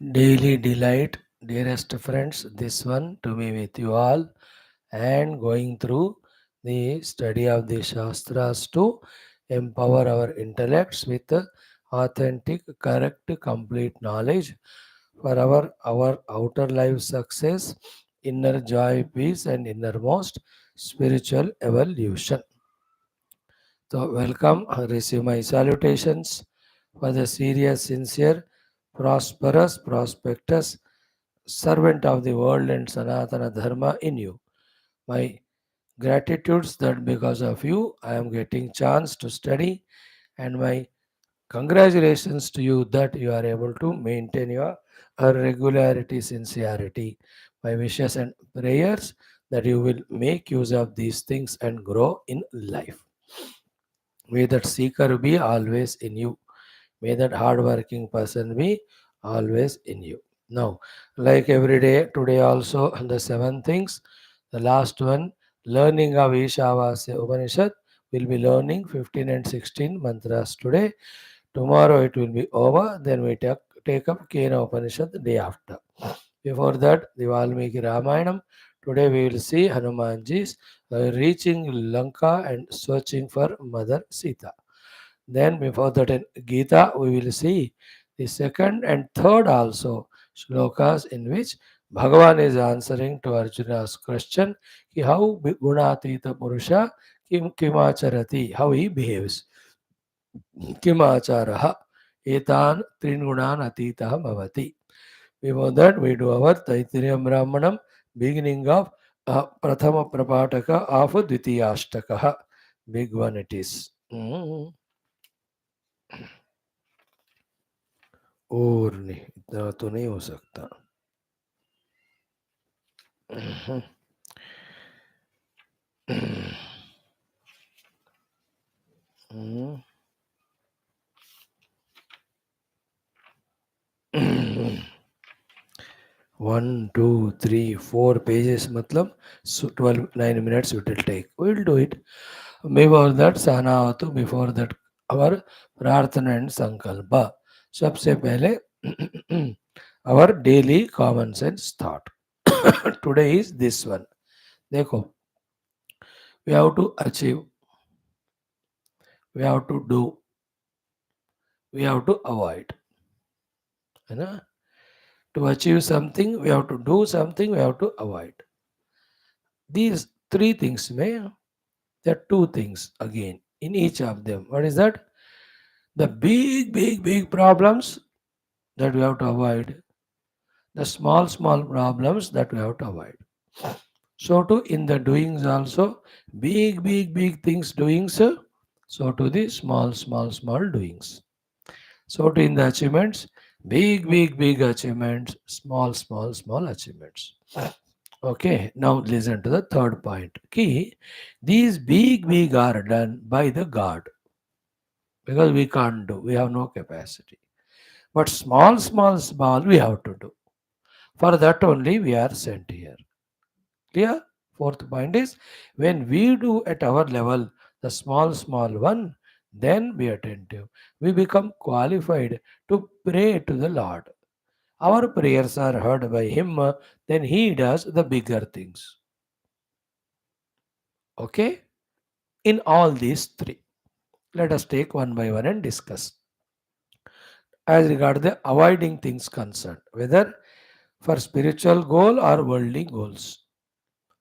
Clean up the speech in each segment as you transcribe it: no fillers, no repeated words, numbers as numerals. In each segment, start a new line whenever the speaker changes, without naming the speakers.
Daily delight, dearest friends, this one to be with you all and going through the study of the Shastras to empower our intellects with authentic, correct, complete knowledge for our outer life success, inner joy, peace, and innermost spiritual evolution. So, welcome, receive my salutations for the serious, sincere, prosperous, prospectus servant of the world and Sanatana Dharma in you. My gratitudes that because of you I am getting chance to study, and my congratulations to you that you are able to maintain your regularity, sincerity. My wishes and prayers that you will make use of these things and grow in life. May that seeker be always in you. May that hardworking person be always in you. Now, like every day, today also, the seven things, the last one, learning of ISHAVAASYA Upanishad, will be learning 15 and 16 mantras today. Tomorrow it will be over, then we take up Kena Upanishad the day after. Before that, the Valmiki Ramayana. Today we will see Hanumanji's reaching Lanka and searching for Mother Sita. Then before that in Geetha we will see the second and third also shlokas in which Bhagavan is answering to Arjuna's question ki how Gunaatheetha Purusha kimacharati, how he behaves. Kimacharaha etan tringunan atitah bhavati. Before that we do our Taittiriya Brahmanam, beginning of Prathama Prapataka of Dvitiyashtaka. Big one it is. और नहीं इतना तो नहीं हो सकता. One, two, three, 4 pages. मतलब 9 minutes it will take. We will do it. Before that Sanavatu, before that our Prarthana and Sankalpa. सबसे पहले our daily common sense thought. Today is this one. देखो, we have to achieve, we have to do, we have to avoid. है ना? To achieve something, we have to do something, we have to avoid. These three things, there are two things again in each of them. What is that? The big problems that we have to avoid. The small problems that we have to avoid. So too in the doings also, big things doings. So to the small doings. So too in the achievements, big achievements, small achievements. Okay, now listen to the third point. Key, these big are done by the God because we can't do, we have no capacity. But small we have to do. For that only we are sent here. Clear? Fourth point is when we do at our level the small one, then be attentive. We become qualified to pray to the Lord. Our prayers are heard by Him, then He does the bigger things. Okay? In all these three, let us take one by one and discuss. As regard the avoiding things concerned, whether for spiritual goal or worldly goals.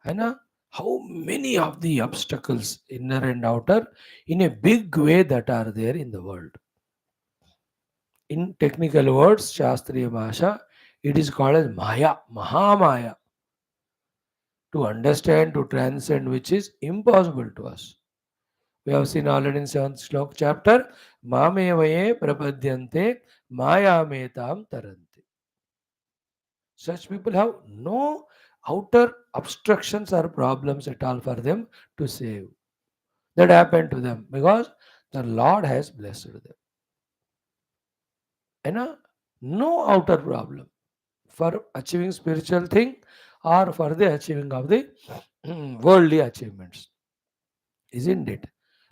है ना? How many of the obstacles, inner and outer, in a big way that are there in the world. In technical words, Shastriya Bhasha, it is called as Maya, Mahamaya. To understand, to transcend, which is impossible to us. We have seen already in 7th slok chapter, Mamevaye prapadyante Maya metam tarante. Such people have no outer obstructions or problems at all for them to save. That happened to them because the Lord has blessed them. And no outer problem for achieving spiritual thing or for the achieving of the worldly achievements. Isn't it?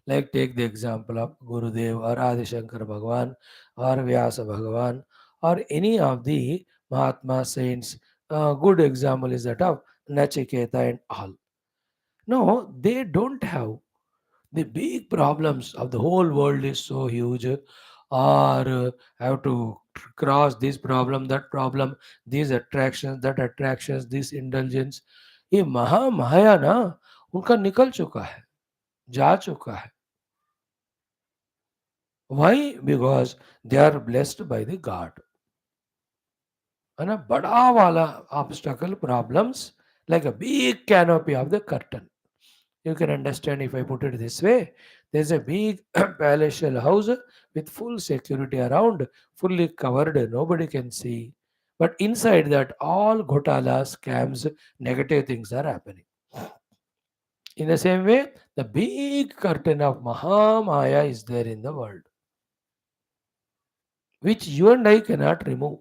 Like take the example of Gurudev or Adi Shankar Bhagavan or Vyasa Bhagavan or any of the Mahatma saints. A good example is that of Nachiketa and all. No, they don't have the big problems of the whole world is so huge, or have to cross this problem, that problem, these attractions, that attractions, this indulgence. ये महा माया ना उनका निकल चुका है, जा चुका है. Why? Because they are blessed by the God. है ना, बड़ा वाला obstacle problems like a big canopy of the curtain. You can understand if I put it this way. There's a big palatial house with full security around, fully covered, nobody can see. But inside that, all ghotala, scams, negative things are happening. In the same way, the big curtain of Mahamaya is there in the world, which you and I cannot remove.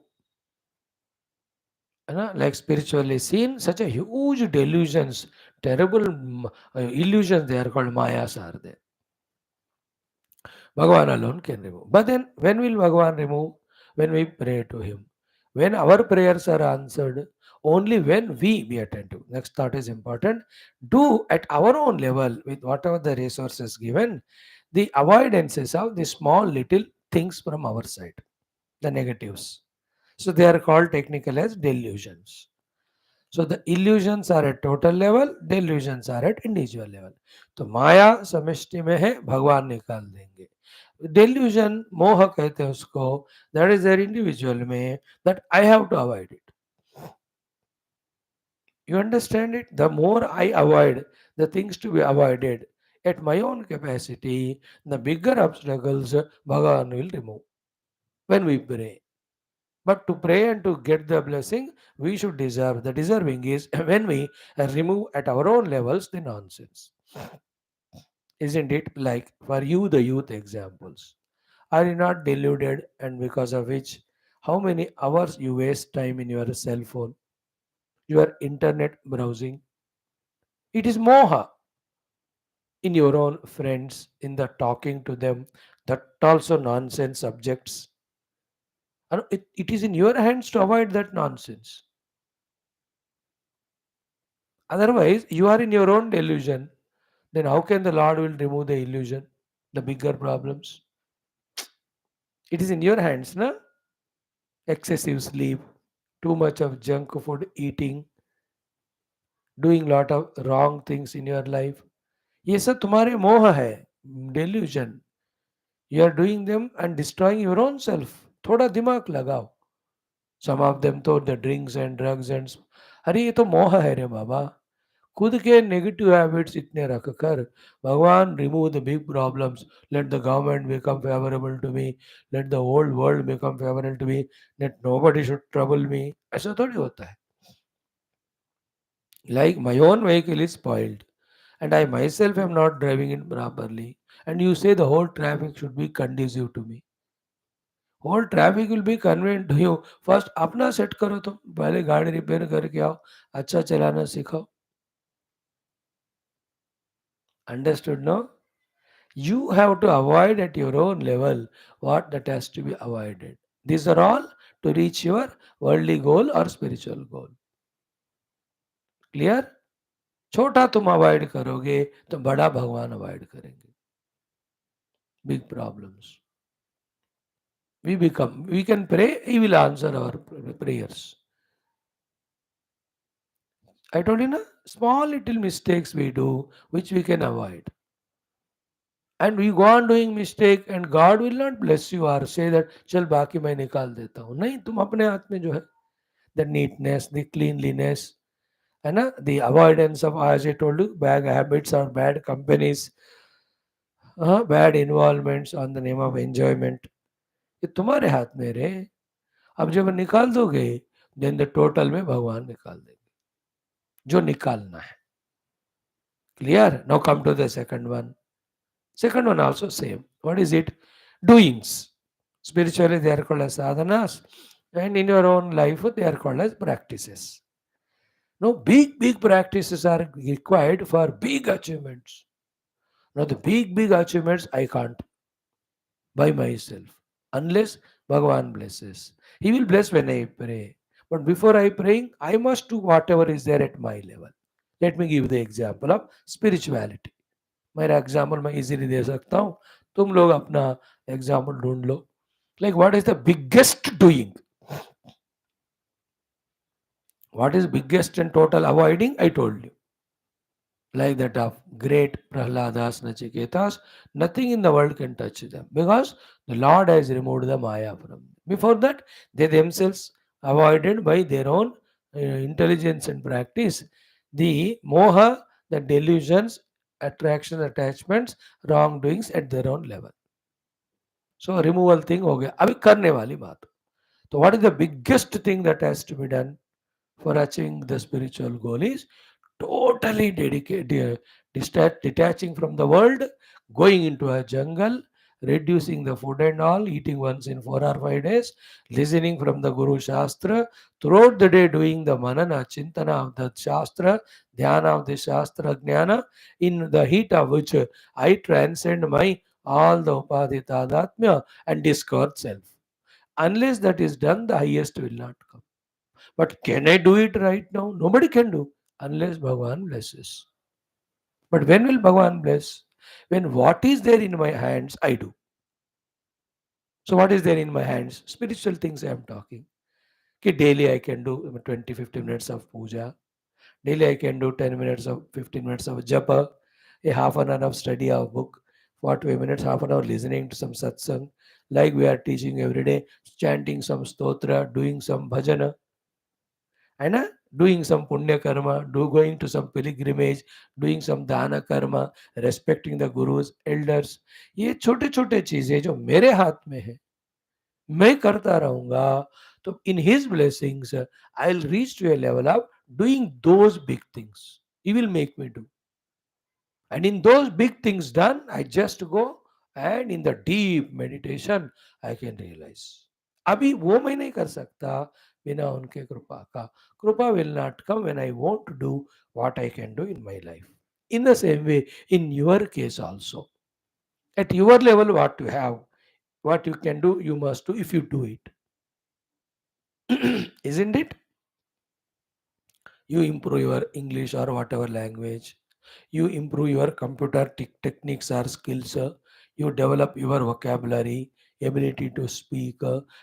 Like spiritually seen, such a huge delusions, terrible illusions, they are called Mayas are there. Bhagavan alone can remove. But then, when will Bhagavan remove? When we pray to Him. When our prayers are answered, only when we be attentive. Next thought is important. Do at our own level, with whatever the resources given, the avoidances of the small little things from our side, the negatives. So they are called technical as delusions. So the illusions are at total level, delusions are at individual level. तो माया समष्टि में है, भगवान निकाल देंगे. Delusion, मोह कहते हैं उसको, that is their individual में, that I have to avoid it. You understand it? The more I avoid the things to be avoided at my own capacity, the bigger obstacles Bhagavan will remove when we pray. But to pray and to get the blessing, we should deserve. The deserving is when we remove at our own levels the nonsense. Isn't it? Like for you, the youth examples. Are you not deluded, and because of which, how many hours you waste time in your cell phone, your internet browsing? It is moha in your own friends, in the talking to them, that also nonsense subjects. And it is in your hands to avoid that nonsense. Otherwise, you are in your own delusion. Then how can the Lord will remove the illusion, the bigger problems? It is in your hands, na? Excessive sleep, too much of junk food eating, doing lot of wrong things in your life. ये सब तुम्हारे मोह है, delusion. You are doing them and destroying your own self. थोड़ा दिमाग लगाओ. Some of them तो the drinks and drugs and अरे ये तो मोह है रे बाबा. खुद के नेगेटिव हैबिट्स इतने रखकर भगवान remove the big problems, let the government become favourable to me, let the whole world become favourable to me, let nobody should trouble me. ऐसा थोड़ी होता है. Like my own vehicle is spoiled and I myself am not driving it properly, and you say the whole traffic should be conducive to me. Whole traffic will be convenient to you. First अपना set करो, तुम पहले गाड़ी repair करके आओ, अच्छा चलाना सिखाओ. Understood, no? You have to avoid at your own level what that has to be avoided. These are all to reach your worldly goal or spiritual goal. Clear? छोटा तुम अवॉइड करोगे तो बड़ा भगवान अवॉइड करेंगे. Big problems. We can pray, He will answer our prayers. I told you, na, small little mistakes we do which we can avoid. And we go on doing mistake and God will not bless you or say that चल बाकी मैं निकाल देता हूँ. नहीं, तुम अपने हाथ में जो है, the neatness, the cleanliness, है ना, the avoidance of, as I told you, bad habits or bad companies, bad involvements on the name of enjoyment, ये तुम्हारे हाथ में रे. अब जब निकाल दोगे, then the total में भगवान निकाल देंगे जो निकालना है. Clear? Now come to the second one. Second one also same. What is it? Doings. Spiritually they are called as sadhanas, and in your own life they are called as practices. No, big practices are required for big achievements. Now the big achievements I can't by myself unless Bhagavan blesses. He will bless when I pray. But before I praying, I must do whatever is there at my level. Let me give the example of spirituality. मेरा example मैं easily दे सकता हूँ, तुम लोग अपना example ढूंढ लो. Like what is the biggest doing? What is biggest and total avoiding? I told you. Like that of great Prahladas, Nachiketas, nothing in the world can touch them because the Lord has removed the Maya from them. Before that, they themselves avoided by their own intelligence and practice the moha, the delusions, attraction, attachments, wrongdoings at their own level. So removal thing हो गया. अभी करने वाली बात. So what is the biggest thing that has to be done for achieving the spiritual goal is totally dedicated, detaching from the world, going into a jungle, reducing the food and all, eating once in 4 or 5 days, listening from the Guru Shastra, throughout the day doing the manana, chintana of the Shastra, dhyana of the Shastra, jnana, in the heat of which I transcend my all the upadhi tadatmya and discover self. Unless that is done, the highest will not come. But can I do it right now? Nobody can do unless Bhagavan blesses. But when will Bhagavan bless? When what is there in my hands, I do. So what is there in my hands? Spiritual things I am talking. Okay, daily I can do 20, 15 minutes of puja. Daily I can do 10 minutes of 15 minutes of japa, a half an hour of study of book, 45 minutes, half an hour listening to some satsang, like we are teaching every day, chanting some stotra, doing some bhajana, and doing some punya karma, going to some pilgrimage, doing some dana karma, respecting the gurus, elders. ये छोटे छोटे चीजें जो मेरे हाथ में है, मैं करता रहूंगा, तो in his blessings I'll reach to a level of doing those big things. He will make me do. And in those big things done, I just go and in the deep meditation I can realize. अभी वो मैं नहीं कर सकता बिना उनके कृपा का. कृपा will not come when I want to do what I can do in my life. In the same way, in your case also, at your level, what you have, what you can do, you must do if you do it. Isn't it? You improve your English or whatever language, you improve your computer techniques or skills, you develop your vocabulary, ability to speak,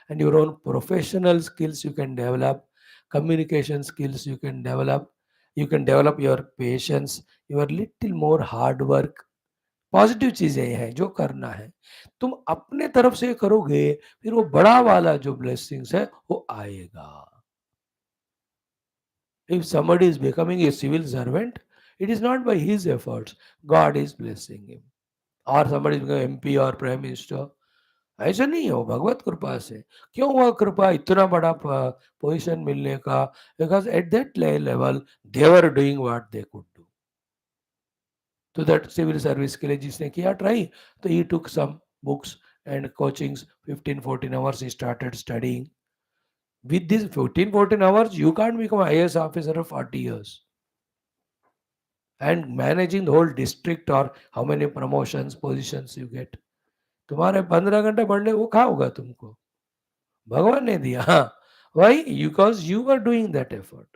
and your own professional skills you can develop, communication skills you can develop your patience, your little more hard work. Positive चीजें हैं जो करना है, तुम अपने तरफ से करोगे, फिर वो बड़ा वाला जो ब्लेसिंग्स है वो आएगा. If somebody is becoming a civil servant, it is not by his efforts. God is blessing him. और somebody is becoming MP और प्राइम मिनिस्टर, ऐसा नहीं हो भगवत कृपा से. क्यों हुआ कृपा इतना बड़ा पोजीशन मिलने का? Because at that level they were doing what they could do. तो दैट सिविल सर्विस के लिए जिसने किया ट्राई, तो ही टुक some books and coachings, 15-14 hours he started studying. With these 14 hours you can't become an IAS officer of 40 years and managing the whole district or how many promotions positions you get. तुम्हारे 15 घंटे पढ़ने वो कहाँ होगा तुमको? भगवान ने दिया. हाँ, why? Because you were doing that effort.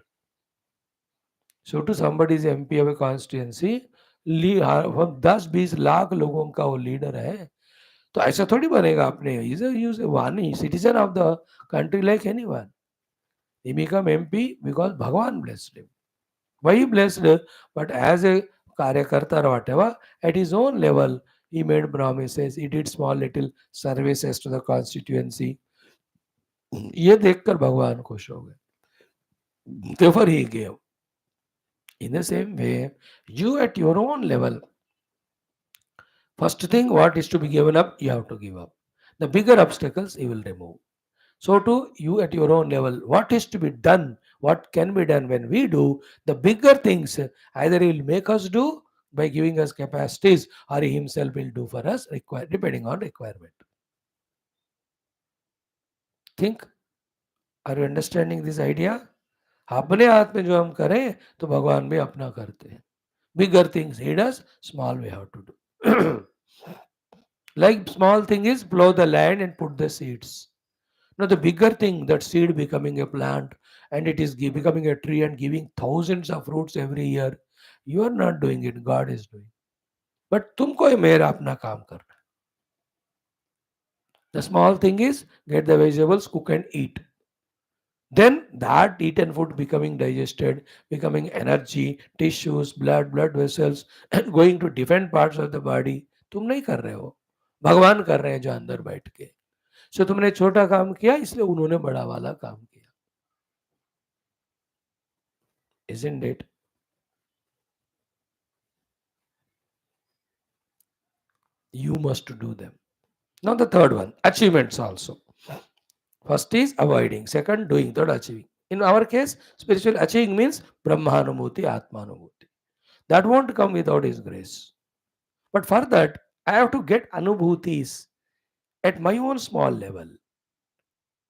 So to somebody is MP of a constituency, 10-20 lakh लोगों का वो लीडर है, तो ऐसा थोड़ी बनेगा अपने. Is one citizen of the country like anyone. He become MP because Bhagavan blessed him. Why he blessed? But as a karyakarta or whatever, at his own level, he made promises. He did small little services to the constituency. ये देखकर भगवान खुश हो गए. Therefore he gave. In the same way, you at your own level, first thing what is to be given up, you have to give up. The bigger obstacles he will remove. So too, you at your own level, what is to be done, what can be done when we do, the bigger things, either he will make us do by giving us capacities or he himself will do for us, depending on requirement. Think, are you understanding this idea? अपने हाथ में जो हम करें तो भगवान भी अपना करते हैं. Bigger things he does, small we have to do. Like small thing is plow the land and put the seeds. Now, the bigger thing, that seed becoming a plant and it is becoming a tree and giving thousands of fruits every year, you are not doing it, God is doing. But तुमको ये मेरा अपना काम करना है. The small thing is get the vegetables, cook and eat. Then that eaten food becoming digested, becoming energy, tissues, blood vessels, and going to different parts of the body. तुम नहीं कर रहे हो, भगवान कर रहे हैं जो अंदर बैठ के. सो तुमने छोटा काम किया, इसलिए उन्होंने बड़ा वाला काम किया. Isn't it? You must do them. Now the third one, achievements also. First is avoiding, second doing, third achieving. In our case, spiritual achieving means Brahmanumbuti, Atmanumbuti. That won't come without His grace. But for that, I have to get anubhutis at my own small level.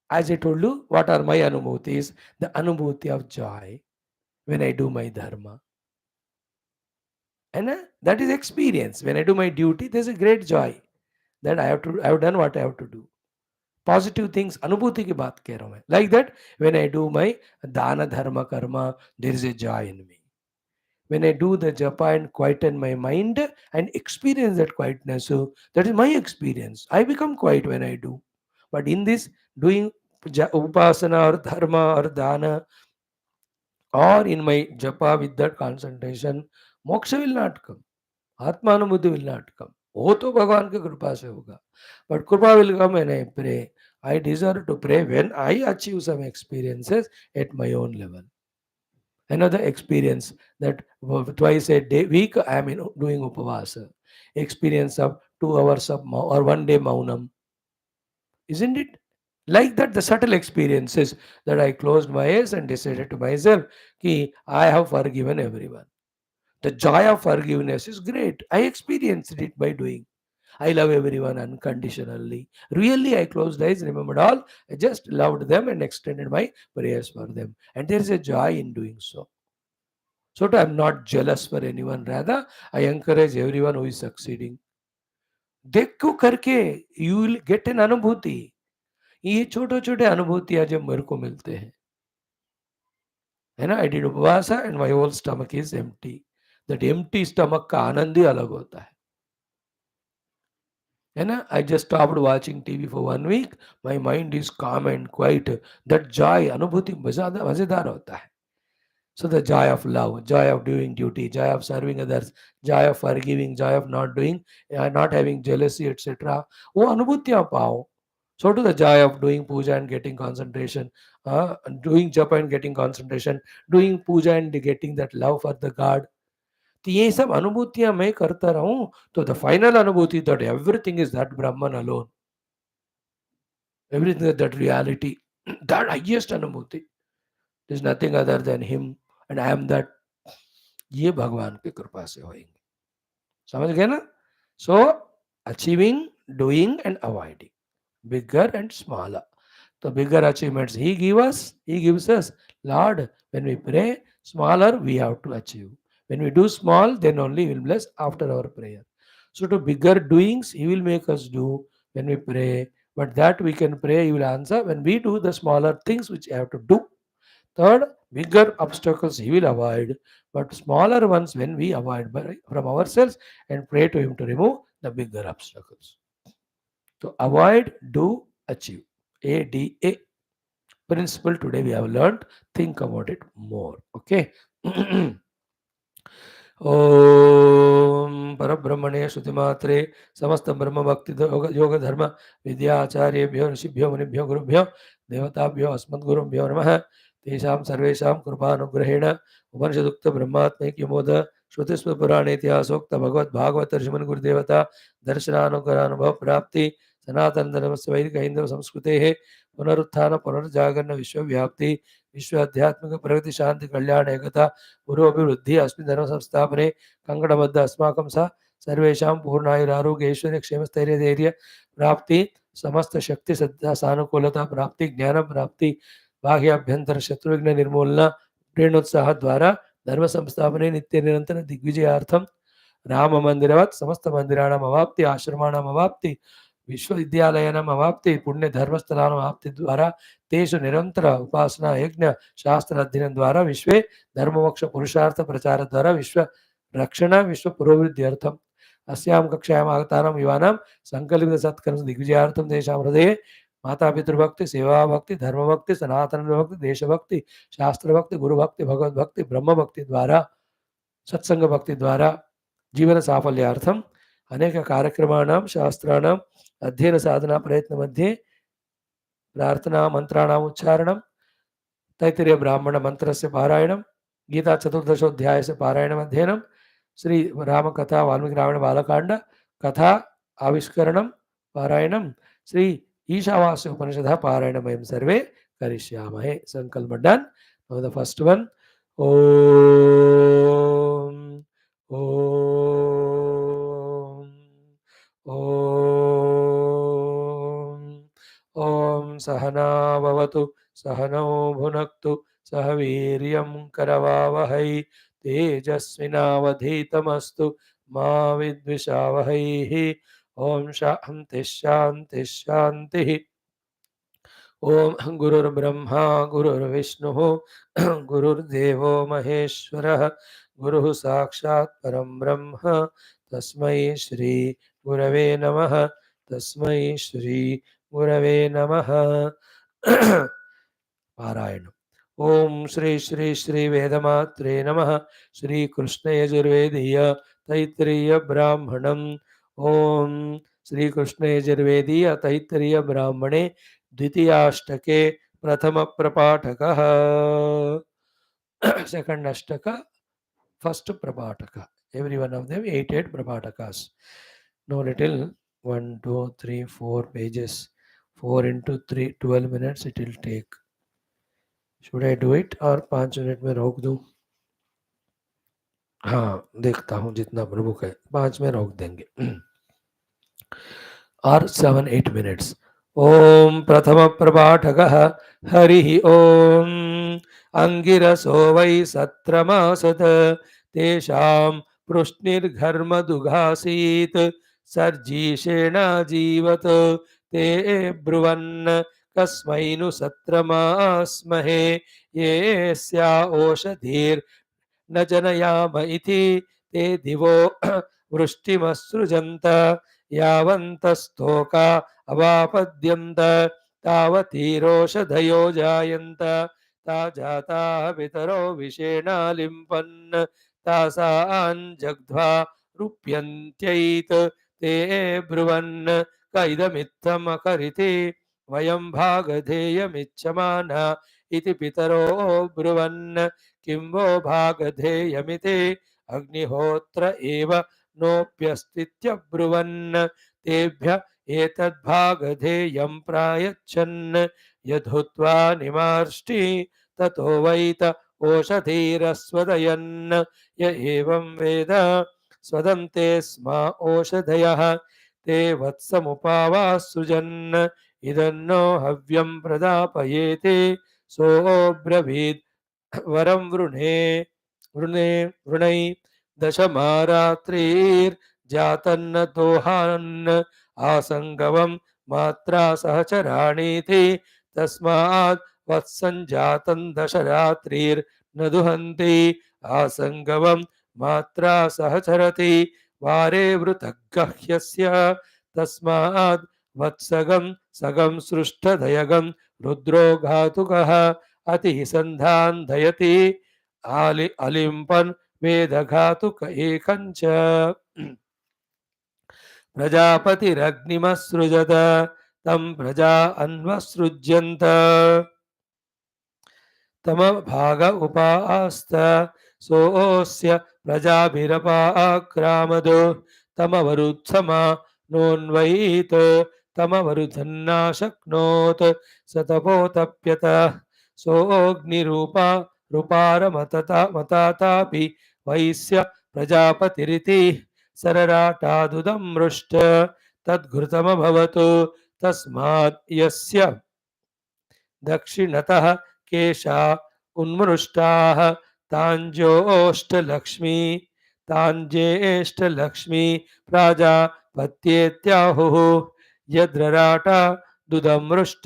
As I told you, what are my anubhutis? The anubhuti of joy when I do my dharma. And that is experience. When I do my duty, there's a great joy that I have done what I have to do. Positive things, अनुभूति की बात कह रहा हूं मैं. Like that when I do my दान धर्म कर्म, there is a joy in me. When I do the japa and quieten my mind and experience that quietness, so that is my experience. I become quiet when I do. But in this doing upasana or dharma or dana or in my japa with that concentration, moksha will not come. आत्मानुभूति will not come. वो तो भगवान की कृपा से होगा. But कृपा will come when I pray. I deserve to pray when I achieve some experiences at my own level. Another experience that twice a day, week I am doing upavasa. Experience of 2 hours of or 1 day maunam. Isn't it? Like that, the subtle experiences that I closed my eyes and decided to myself, ki I have forgiven everyone. The joy of forgiveness is great. I experienced it by doing. I love everyone unconditionally. Really, I closed eyes, remembered all. I just loved them and extended my prayers for them. And there is a joy in doing so. So I'm not jealous for anyone. Rather, I encourage everyone who is succeeding. देखो करके you will get an अनुभूति. ये छोटे छोटे अनुभूतियां जब मेरे को मिलते हैं, है ना. I did उपवासा and my whole stomach is empty. That empty stomach का आनंद ही अलग होता है. है ना. I just stopped watching TV for 1 week. My mind is calm and quiet. That joy, अनुभूति मजेदार होता है. So the joy of love, joy of doing duty, joy of serving others, joy of forgiving, joy of not doing, not having jealousy, etc. वो अनुभूतियां पाओ. So to the joy of doing puja and getting concentration, doing japa and getting concentration, doing puja and getting that love for the God. तो ये सब अनुभूतियां मैं करता रहूं, तो the final अनुभूति that everything is that Brahman alone, everything is that reality, that highest अनुभूति is nothing other than him and I am that. ये भगवान की कृपा से होएंगे. समझ गए ना. So achieving, doing and avoiding, bigger and smaller. The bigger achievements He gives us. Lord, when we pray, smaller we have to achieve. When we do small, then only He will bless after our prayer. So to bigger doings, He will make us do when we pray. But that we can pray, He will answer when we do the smaller things which I have to do. Third, bigger obstacles He will avoid. But smaller ones, when we avoid from ourselves and pray to Him to remove the bigger obstacles. To avoid, do, achieve. ADA principle today we have learned. Think about it more. Okay. ओम परब्रह्मणे श्रुतिमात्रे समस्त ब्रह्म भक्ति योग धर्म विद्याचार्येभ्यो ऋषिभ्यो मुनिभ्यो गुरुभ्यो देवताभ्यो अस्मद्गुरुभ्यो नमः. तेषां सर्वेषां कृपानुग्रहेण उपनिषदुक्त ब्रह्मात्मैक्यमोद श्रुतिस्मृतिपुराणे इतिहासोक्त भगवद्भागवत ऋषिमन् गुरुदेवता दर्शनानुग्रहानुभव प्राप्ति सनातन धर्मस्य वैदिक हिंदू संस्कृतेः पुनरुत्थान पुनर्जागरण विश्वव्याप्ति विश्व आध्यात्मिक प्रगति शांति कल्याण एकता पूर्वाभिवृद्धि अस्मिन् धर्म संस्थापने कंकणबद्ध अस्माकं सा सर्वेषां पूर्णायुरारोग्य ऐश्वर्य क्षेम स्थैर्य धैर्य प्राप्ति समस्त शक्ति सद्धा सानुकूलता प्राप्ति ज्ञान प्राप्ति बाह्याभ्यंतर शत्रुघ्न निर्मूलना प्रेरणोत्साह द्वारा धर्म संस्थापने नित्य निरंतर दिग्विजयार्थम राम मंदिरवत् समस्त मंदिराणाम् अवाप्ति आश्रमाणाम् अवाप्ति विश्वविद्यालयानाम् अवाप्ति पुण्य धर्मस्थलानाम् आप्ति द्वारा तेषु निरंतर उपासना यज्ञ शास्त्र अध्ययन द्वारा विश्वे धर्ममोक्ष पुरुषार्थ प्रचार द्वारा विश्व रक्षण विश्व पुरोवृद्ध्यर्थम अस्यां कक्षायाम् आगतानां युवानां संकल्पित सत्कर्म दिग्विजयार्थं तेषां हृदये माता पितृभक्ति सेवा भक्ति धर्म भक्ति सनातन भक्ति देशभक्ति शास्त्र भक्ति गुरु भक्ति भगवत भक्ति ब्रह्म भक्ति द्वारा सत्संग भक्ति द्वारा जीवन साफल्यार्थम अनेक कार्यक्रमाणां शास्त्राणां अध्ययन साधना प्रयत्न मध्ये प्रार्थना मंत्राणाम् उच्चारणं तैत्तिरीय ब्राह्मण मंत्रस्य पारायणं गीता चतुर्दशोध्यायस्य पारायणम् अध्ययनं श्री रामकथा वाल्मीकि रामायण बालकांड कथा आविष्करणं पारायणं श्री ईशावास्य उपनिषदः पारायणं वयं सर्वे करिष्यामहे संकल्प डन द फर्स्ट वन ओम ओम ओम ओम सहना भवतु सहनौ भुनक्तु सह वीर्यं करवावहै तेजस्विनावधीतमस्तु मा विद्विषावहैः ओम शांति शांति शांति ओम गुरुर्ब्रह्मा गुरुर्विष्णुः गुरुर्देवो महेश्वरः गुरुः साक्षात् परं ब्रह्म तस्मै श्री गुरवे नमः तस्मै श्री गुरवे नमः पारायण ओम श्री श्री श्री वेदमात्रे नमः श्री कृष्ण यजुर्वेदीय तैत्तिरीय ब्राह्मणम् ओम श्री कृष्ण यजुर्वेदीय तैत्तिरीय ब्राह्मणे द्वितीयाष्टके प्रथम प्रपाठकः सेकंड अष्टक फर्स्ट प्रपाठक every one of them 8 prapatakas no little 1 2 3 4 pages 4 into 3 12 minutes it will take should I do it or 5 minute में रोक दूं हाँ देखता हूँ जितना प्रभु कहे 5 में रोक देंगे or 7-8 minutes ओम प्रथम प्रपाठकः हरिः ओम अंगिरसो वै सत्रमासत तेषां पृश्निर्घर्मदुघासीत् सर्जीषेणा जीवत ते ब्रुवन् कस्मै नु सत्रमास्महे येस्या ओषधीर् न जनयाम इति ते दिवो वृष्टिमसृजन्त यावन्तस्तोका अवापद्यन्त तावतीरोषधयो जायन्त ता जाताः पितरो विषेणा लिम्पन् तासान् जग्ध्वा रुप्यन्त्यैत् ते ब्रुवन् क इदमित्थमकरिति वयं भागधेयमिच्छमाना इति पितरो ब्रुवन् किं वो भागधेयमिति अग्निहोत्र एव नोप्यस्तीत्यब्रुवन् तेभ्य एतद्भागधेयं प्रायच्छन् यद्धुत्वा निमार्ष्टि ततो वैत ओषधीरस्वदयन् य एवं वेद स्वदन्ते स्मा ओषधयः ते वत्समुपावासृजन् इदन्नो हव्यं प्रदापयेति सोऽब्रवीत् वरं वृणे वृणे वृणै दशमारात्रिर्जातन्न दोहान् आसङ्गवं मात्रा सहचराणीति तस्मात् वत्सञ्जातं दशरात्रिर्न दुहन्ति आसङ्गवं मात्रा सहचरति वारे वृतगह्यस्य तस्मात् वत्सगं सगं सृष्टदयगं रुद्रो घातुकः अति संधान्दयति अलिम्पन् वेदघातुक एकञ्च प्रजापतिरग्निमसृजत तं प्रजा अन्वसृज्यन्त तम भाग उपास्त सोऽस्य प्रजाभिरपाक्रामदो तमवरुत्समा नोन्वयीत तमवरुधन्नाशक्नोत् स तपोतप्यत सोऽग्निरूपा रूपारमतता मतातापि वैश्य प्रजापतिरिति सरराटादुदं मृष्ट तद्घृतमभवतु तस्मात् यस्य दक्षिणतः केशा उन्मृष्टाः ताञ्जेष्टलक्ष्मी प्राजापत्येत्याहुः यद्रराटा दुदमृष्ट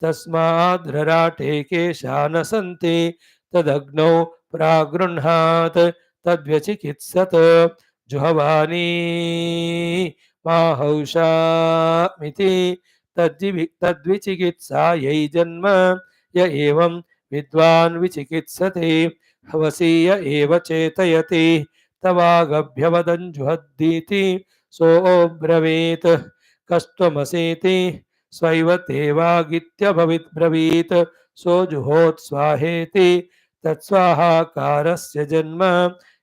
तस्माद्रराटे केशा न सन्ति तदग्नौ प्रागृह्णात् तद्व्यचिकित्सत जुहवानी माहौषामिति तद्विचिकित्सायै जन्म य एवं विद्वान् विचिकित्सते हवसीय एव चेतयति तवागभ्यवदञ्जुहद्दीति सोऽब्रवीत् कस्त्वमसीति स्वैव तेवागित्यभविद्ब्रवीत् सोऽजुहोत्स्वाहेति तत्स्वाहाकारस्य जन्म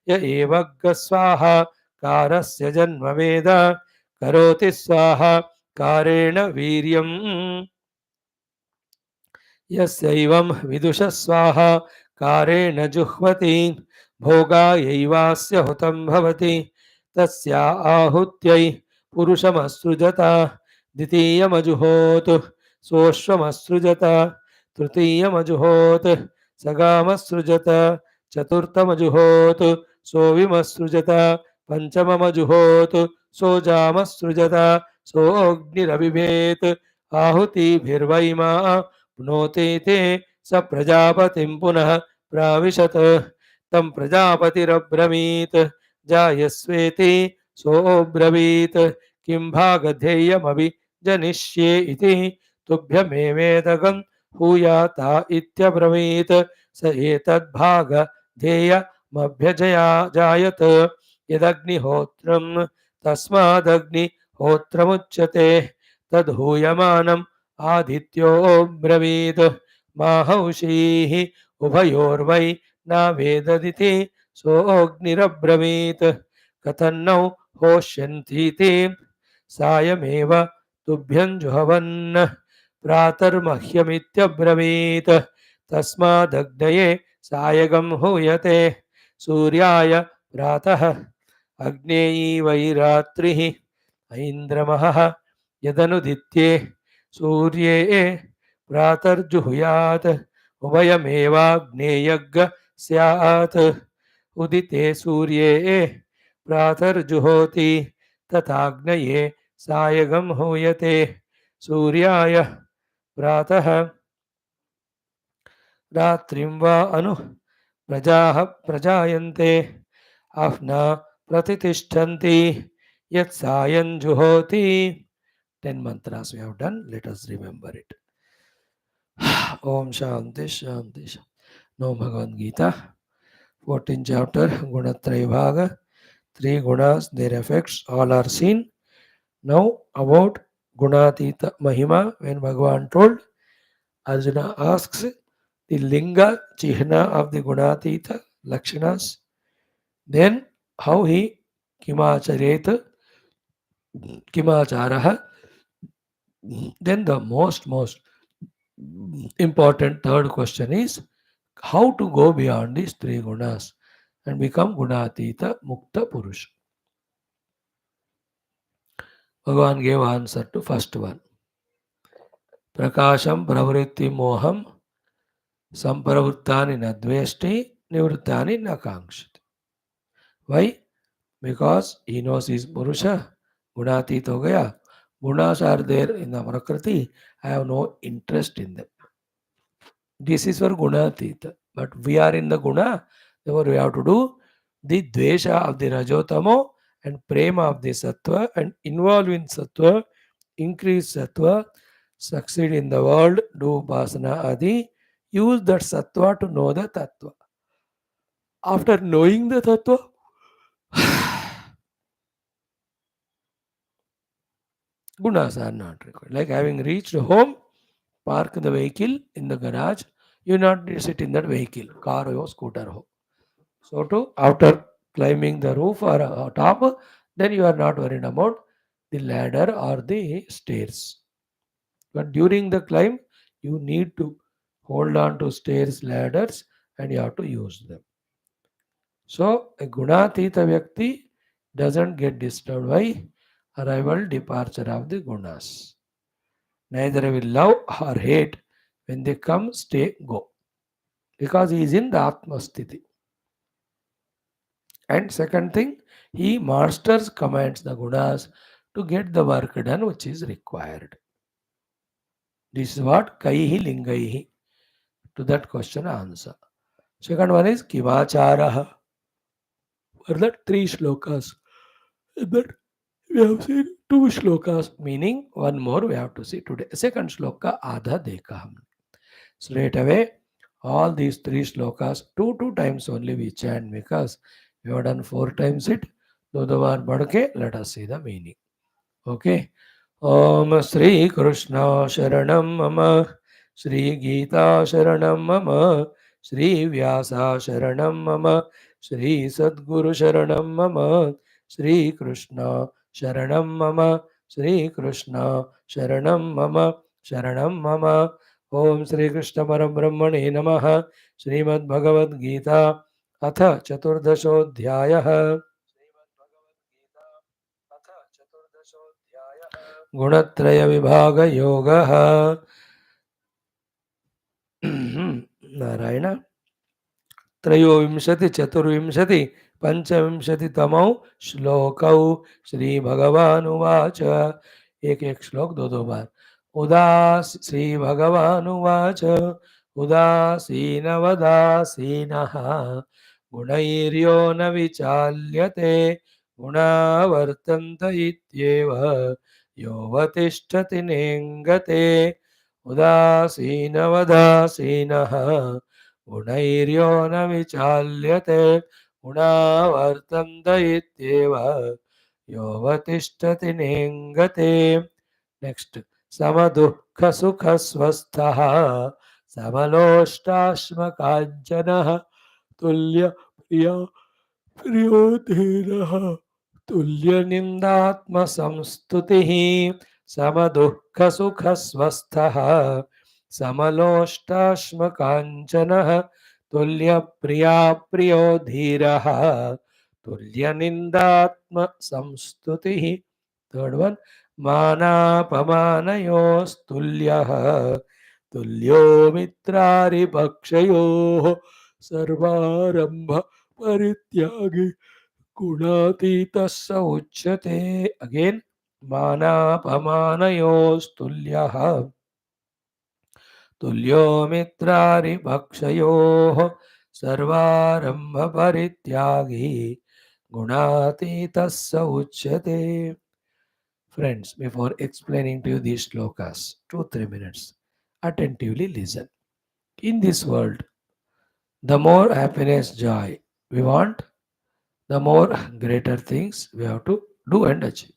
य एवग् स्वाहाकारस्य जन्म वेद करोति स्वाहाकारेण वीर्यम् यस्यैवं विदुषस्वाहा कारेण जुह्वति भोगायैवास्य हुतं भवति तस्या आहुत्यै पुरुषमसृजत द्वितीयमजुहोत् सोऽश्वमसृजत तृतीयमजुहोत् सगामसृजत चतुर्थमजुहोत् सोऽविमसृजत पञ्चममजुहोत् सोऽजामसृजत सोऽग्निरबिभेत् आहुतिभिर्वैमा पुनोति ते स प्रजापतिं पुनः प्राविशत् तं प्रजापतिरब्रवीत् जायस्वेति सोऽब्रवीत् किं भागधेयमभिजनिष्ये इति तुभ्यमेवेदगं हूयाता इत्यब्रवीत् स एतद्भागधेयमभ्यजया जायत यदग्निहोत्रं तस्मादग्निहोत्रमुच्यते तद्हूयमानं आदित्यो ब्रवीत् माहौषीः उभयोर्वै न वेददिति सोऽग्निरब्रवीत् कथन्नौ होष्यन्तीति सायमेव तुभ्यं जुहवन् प्रातर्मह्यमित्यब्रवीत् तस्मादग्नये सायगं हूयते सूर्याय प्रातः अग्नेयी वै रात्रिः ऐन्द्रमः यदनुदित्ये सूर्ये प्रातर्जुहुयात् उभयमेवाग्नेयज्ञ स्यात् उदिते सूर्ये प्रातर्जुहोति तथाग्नये सायगं हूयते सूर्याय प्रातः रात्रिं वा अनु प्रजाः प्रजायन्ते आफ्ना प्रतितिष्ठन्ति यत्सायं जुहोति 10 mantras we have done. Let us remember it. Om Shanti Shanti. No Bhagavad Gita, 14th chapter, Gunatraya Bhaga, 3 gunas, their effects, all are seen. Now about Gunaatheetha Mahima, when Bhagavan told, Arjuna asks the Linga Chihna of the Gunaatheetha, Lakshanas, then how he Kimacharet, Kimacharaha, then the most important third question is how to go beyond these 3 gunas and become Gunaatheetha Mukta Purusha. Bhagavan gave answer to first one. Prakasham pravritti moham sampravrittani nadveshti nivrittani nakankshati. Why? Because he knows he is Purusha, Gunaatheetha ho gaya. Gunas are there in the Prakriti. I have no interest in them. This is for Gunaatheetha. But we are in the Guna, therefore we have to do the Dvesha of the Rajotamo and Prema of the Sattva and involve in Sattva, increase Sattva, succeed in the world, do Upasana Adi, use that Sattva to know the Tattva. After knowing the Tattva, Gunas are not required. Like having reached home, park the vehicle in the garage, you not sit in that vehicle, car or scooter ho. So to after climbing the roof or top, then you are not worried about the ladder or the stairs. But during the climb, you need to hold on to stairs, ladders, and you have to use them. So a Gunaatheetha Vyakti doesn't get disturbed by arrival departure of the gunas. Neither will love or hate when they come, stay, go. Because he is in the Atma Sthiti. And second thing, he masters, commands the gunas to get the work done which is required. This is what Kaihi Lingaihi. To that question answer. Second one is Kimacharaha. For that three shlokas. In that we have seen two shlokas, meaning one more we have to see today. Second shloka Adha Dekaham. Straight away, all these three shlokas, two times only we chant because we have done four times it. Dodovar Badke, let us see the meaning. Okay. Om Sri Krishna Sharanam Mama Sri Geetha Sharanam Mama Sri Vyasa Sharanam Mama Sri Sadguru Sharanam Mama Sri Krishna Sharanam Mama Sri Krishna Sharanam Mama Sharanam Mama Om Sri Krishna Parabrahmane Namaha Srimad Bhagavad Gita अथ चतुर्दशोऽध्यायः अथ चतुर्दशोऽध्यायः गुणत्रयविभागयोगः नारायण त्रयोविंशति चतुर्विंशति पंचविंशतितमौ श्लोकौ श्रीभगवानुवाच एक एक श्लोक दो बार उदास श्रीभगवानुवाच उदासीनवदासीनः गुणैर्यो न विचाल्यते गुणा वर्तन्त इत्येव योऽवतिष्ठति नेङ्गते उदासीनवदासीनः गुणैर्यो न विचाल्यते गुणा वर्तन्त इत्येव योऽवतिष्ठति नेङ्गते नेक्स्ट समदुःखसुखस्वस्थः समलोष्टाश्मकाञ्चनः तुल्यप्रिया प्रियो धीरः तुल्यनिन्दात्मसंस्तुतिः समदुःखसुखस्वस्थः समलोष्टाश्मकाञ्चनः तुल्यप्रिया प्रियो धीरः तुल्यनिन्दात्मसंस्तुतिः थर्ड वन मानापमानयोस्तुल्यः तुल्यो मित्रारिपक्षयोः सर्वारम्भ परित्यागी गुणातीतः स उच्यते अगेन मानापमानयोस्तुल्यः तुल्यो मित्रारिपक्षयोः सर्वारम्भ परित्यागी गुणातीतः स उच्यते. Friends, before explaining to you these shlokas, 2-3 minutes, attentively listen. In this world, the more happiness, joy we want, the more greater things we have to do and achieve.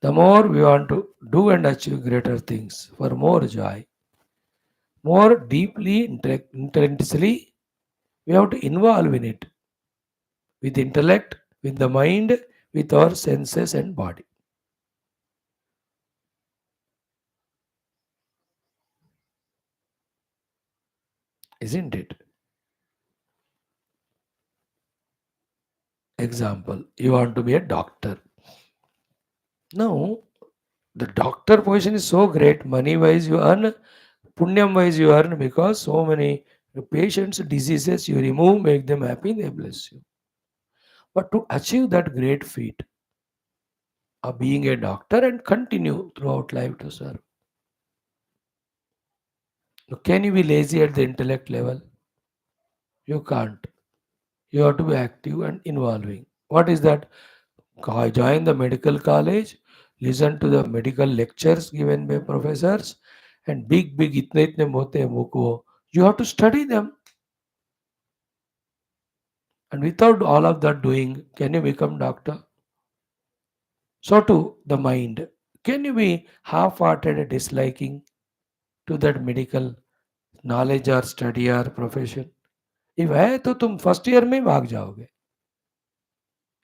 The more we want to do and achieve greater things for more joy, more deeply, intensely, we have to involve in it with intellect, with the mind, with our senses and body. Isn't it? Example, you want to be a doctor. Now, the doctor position is so great, money wise you earn, punyam wise you earn because so many patients, diseases you remove, make them happy, they bless you. But to achieve that great feat of being a doctor and continue throughout life to serve, can you be lazy at the intellect level? You can't. You have to be active and involving. What is that? Join the medical college, listen to the medical lectures given by professors, and big itne mote hain book wo. You have to study them. And without all of that doing, can you become doctor? So too the mind. Can you be half-hearted disliking to that medical knowledge or study or profession? If है तो तुम first year में भाग जाओगे.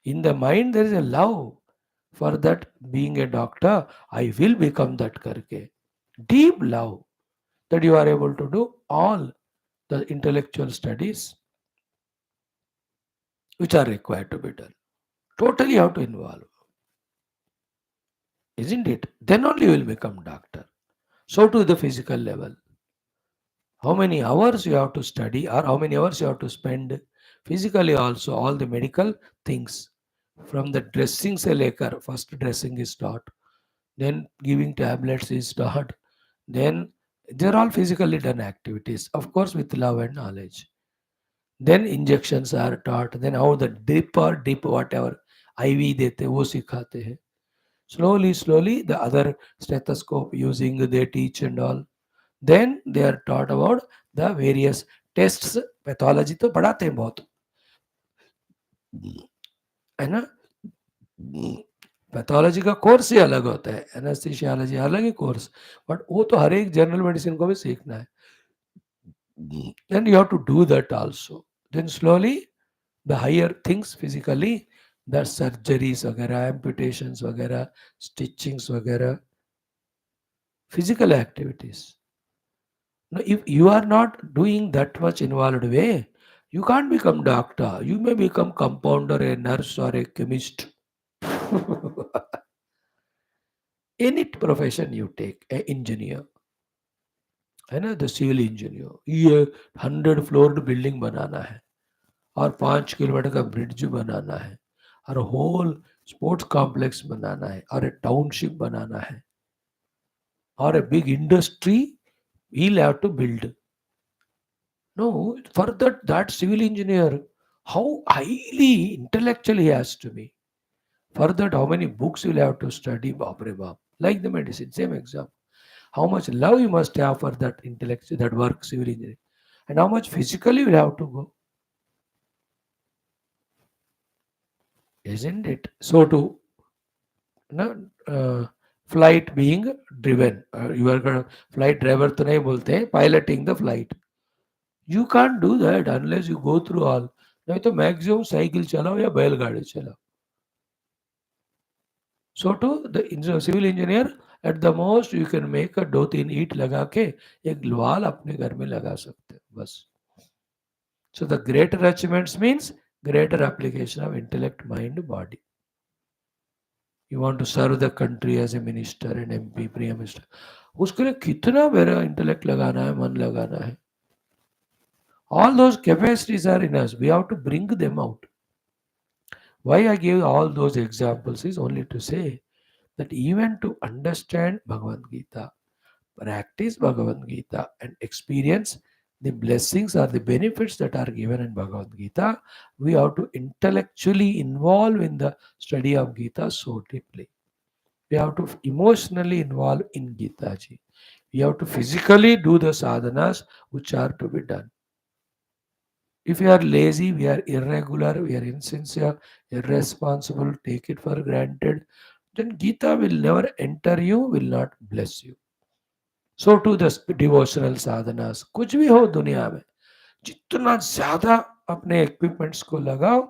In the mind there is a love for that being a doctor. I will become that karke. Deep love that you are able to do all the intellectual studies which are required to be done. Totally you have to involve. Isn't it? Then only you will become doctor. So to the physical level. How many hours you have to study or how many hours you have to spend physically also all the medical things From the dressing se lekar, first dressing is taught, then giving tablets is taught, then they're all physically done activities, of course with love and knowledge. Then injections are taught, then how the drip or dip whatever IV देते वो सिखाते हैं. Slowly the other stethoscope using they teach and all. Then they are taught about the various tests. Pathology तो पढ़ाते हैं बहुत, है ना. पैथोलॉजी का कोर्स ही अलग होता है, एनेस्थीसियोलॉजी अलग ही कोर्स, बट वो तो हर एक जनरल मेडिसिन को भी सीखना है. Then you have to do that also. Then slowly the higher things physically, the surgeries वगैरह, amputations वगैरह, stitchings वगैरह, physical activities. Now, if you are not doing that much involved way, you can't become doctor. You may become compounder, a nurse, or a chemist. Any profession you take, a engineer, है ना, the civil engineer, ये 100 floored building बनाना है और 5 kilometre का bridge बनाना है और whole sports complex बनाना है और ए टाउनशिप बनाना है और a big industry he'll have to build. No, for that civil engineer, how highly intellectual he has to be. For that, how many books you'll have to study, Baap re Baap. Like the medicine, same example. How much love you must have for that intellect, that work, civil engineering, and how much physically you have to go, isn't it? So to, no, flight being driven, you are gonna flight driver तो नहीं बोलते हैं, piloting the flight. You can't do that unless you go through all. नहीं तो maximum cycle चलाओ या बैलगाड़ी चलाओ. So to the civil engineer, at the most you can make a 2-3 ईंट लगा के एक वाल अपने घर में लगा सकते हैं बस. So the greater achievements means greater application of intellect, mind, body. You want to serve the country as a minister and MP, prime minister. उसके लिए कितना मेरा इंटेलेक्ट लगाना है, मन लगाना है. All those capacities are in us. We have to bring them out. Why I give all those examples is only to say that even to understand Bhagavad Gita, practice Bhagavad Gita, and experience the blessings or the benefits that are given in Bhagavad Gita, we have to intellectually involve in the study of Gita so deeply. We have to emotionally involve in Gita ji. We have to physically do the sadhanas which are to be done. If we are lazy, we are irregular, we are insincere, irresponsible, take it for granted, then Gita will never enter you, will not bless you. So to the devotional साधनास, कुछ भी हो दुनिया में, जितना ज्यादा अपने equipments को लगाओ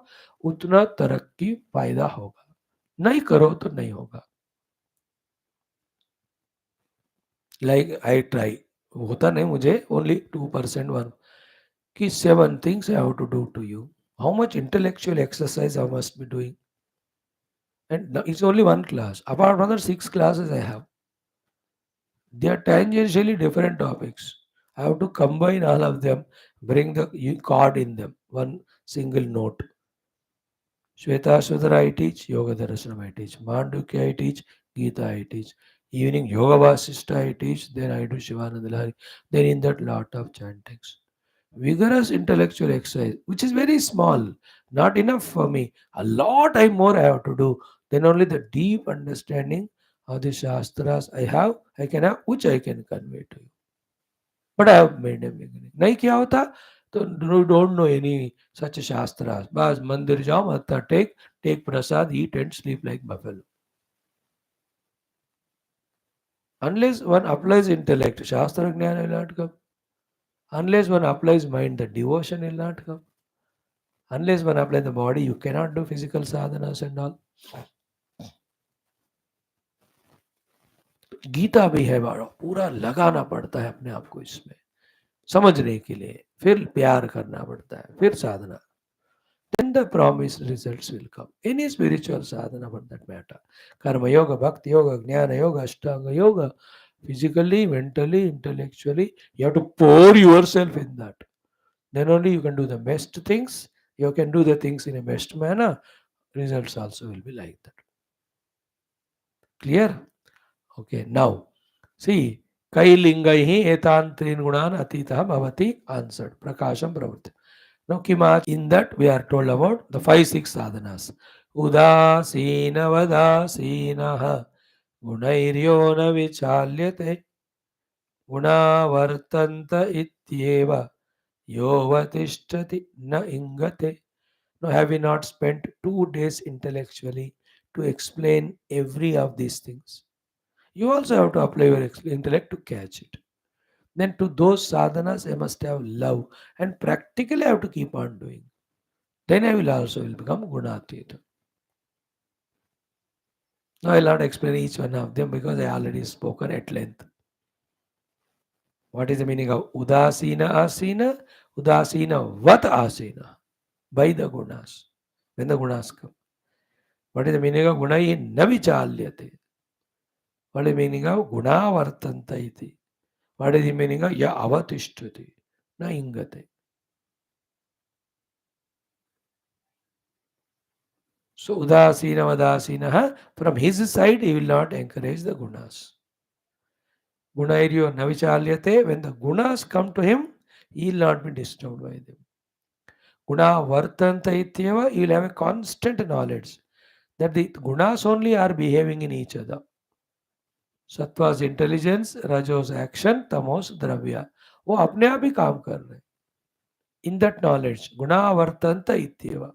उतना तरक्की फायदा होगा. नहीं करो तो नहीं होगा. लाइक आई ट्राई, होता नहीं मुझे, ओनली 2% वन कि 7 things I have to do to you. How much intellectual exercise I must be doing? And it's only one class. Apart from the 6 classes I have, they are tangentially different topics. I have to combine all of them, bring the chord in them, one single note. Shweta Sudhara I teach, Yoga Darasanam I teach, Mandukya I teach, Geetha I teach. Evening Yoga Vasishta I teach, then I do Shivananda Lahari. Then in that lot of chantings. Vigorous intellectual exercise, which is very small, not enough for me. A lot I more I have to do. Then only the deep understanding of the Shastras I can have, which I can convey to you. But I have made a beginning. नहीं किया होता तो you don't know any such Shastras. बस मंदिर जाओ, मत्था take prasad, eat and sleep like buffalo. Unless one applies intellect, Shastra Jnana will not come. Unless one applies mind, the devotion will not come. Unless one applies the body, you cannot do physical sadhanas and all. Gita भी है बड़ा, पूरा लगाना पड़ता है अपने आप को इसमें समझने के लिए, फिर प्यार करना पड़ता है, फिर साधना. Then the promised results will come. Any spiritual sadhana for that matter. Karma yoga, bhakti yoga, jnana yoga, ashtanga yoga. Physically, mentally, intellectually, you have to pour yourself in that. Then only you can do the best things. You can do the things in a best manner. Results also will be like that. Clear? Okay, now see, Kailingaihi etan trin gunan atitah bhavati answered. Prakasham pravritti. Now, in that we are told about the 5-6 sadhanas. Udasina vadasinaha gunairyo na vichalyate gunavartanta ityeva yovatishthati na ingate. Now, have we not spent 2 days intellectually to explain every of these things? You also have to apply your intellect to catch it. Then to those sadhanas, I must have love and practically I have to keep on doing. Then I will become Gunatetha. Now I will not explain each one of them because I already spoken at length. What is the meaning of Udasina Asina? Udasina Vat Asina. By the Gunas. When the Gunas come. What is the meaning of Gunai Navichalyate? What is the meaning of Gunavartanta iti? What is the meaning of Ya Avatishtuti? Na Ingate. So Udasina Vadasina, from his side he will not encourage the Gunas. Gunairyo Navichalyate, when the Gunas come to him, he will not be disturbed by them. Guna Vartanta ityeva, he will have a constant knowledge that the Gunas only are behaving in each other. Sattva's intelligence, Rajos action, Tamos Dravya. वो अपने आप ही काम कर रहे हैं. In that knowledge, Guna Vartanta ityeva.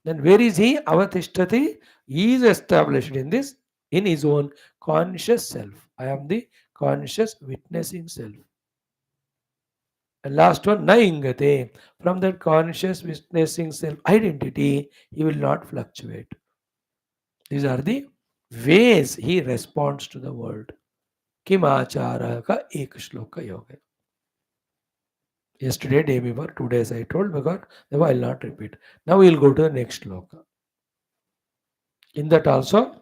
Then where is he? Avatishthati. He is established in this, in his own conscious self. I am the conscious witnessing self. And last one, naingate. From that conscious witnessing self identity, he will not fluctuate. These are the ways he responds to the world. Kimachara ka ek shloka yoga. Yesterday, day before, 2 days I told because I will not repeat. Now we will go to the next shloka. In that also,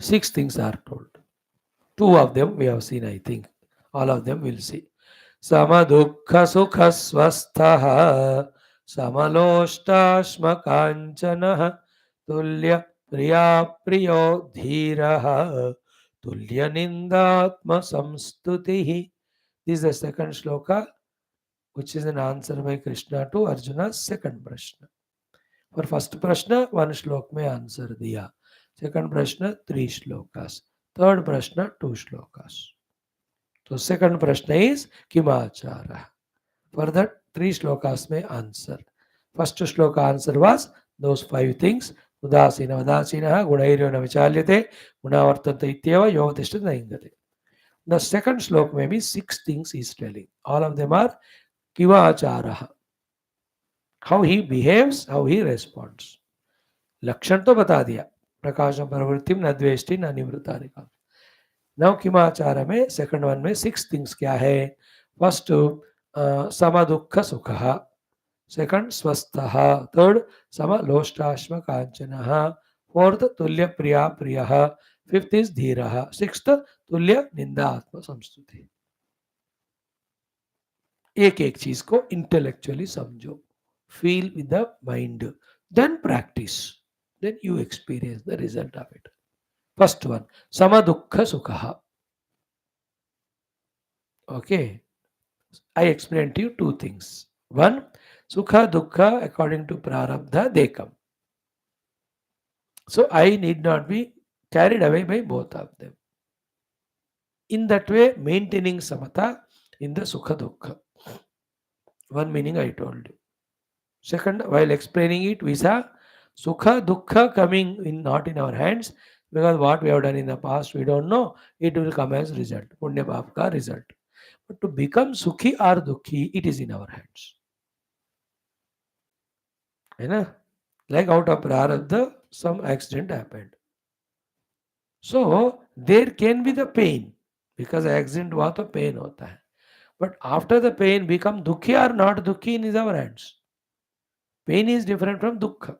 6 things are told. 2 of them we have seen, I think. All of them we'll see. Samadukha sukha swasthaha samaloshtasma kanchanaha tulya priya priyo dhiraha tulya nindatma samstutihi. This is the second shloka, which is an answer by Krishna to Arjuna's second prashna. For first prashna, 1 shlok mein answer diya. Second prashna, 3 shlokas. Third prashna, 2 shlokas. So second prashna is Kimachara. For that, 3 shlokas may answer. First shloka answer was those 5 things. Udasina vadasina gunairyo na vichalyate gunavartanta ityeva yogatishta naingate. The second shloka may be 6 things he is telling. All of them are Kimachara. How he behaves, how he responds. लक्षण तो बता दिया. प्रकाशम प्रवृत्तिम न द्वेष्टि न निवृत्तानि काम. Now किमाचार में second one में 6 थिंग्स क्या है. फर्स्ट सम दुख सुख. सेकंड स्वस्थ. थर्ड सम लोष्टाश्म कांचन. फोर्थ तुल्य प्रिया प्रिय. फिफ्थ इज धीर. सिक्स्थ तुल्य निंदा आत्म संस्तुति. एक एक चीज को इंटेलेक्चुअली समझो, feel with the mind, then practise, then you experience the result of it. First one, sama dukkha sukha. Okay, I explained to you 2 things. One, sukha dukkha according to prarabdha they come. So I need not be carried away by both of them. In that way, maintaining samatha in the sukha dukkha. One meaning I told you. Second, while explaining it, we saw sukha dukkha coming in not in our hands, because what we have done in the past we don't know. It will come as result, punya paap ka result. But to become sukhi or dukhi, it is in our hands. Like out of prarabdha, some accident happened. So there can be the pain, because accident हुआ तो pain होता है. But after the pain, become dukhi or not dukhi in our hands. Pain is different from dukkha.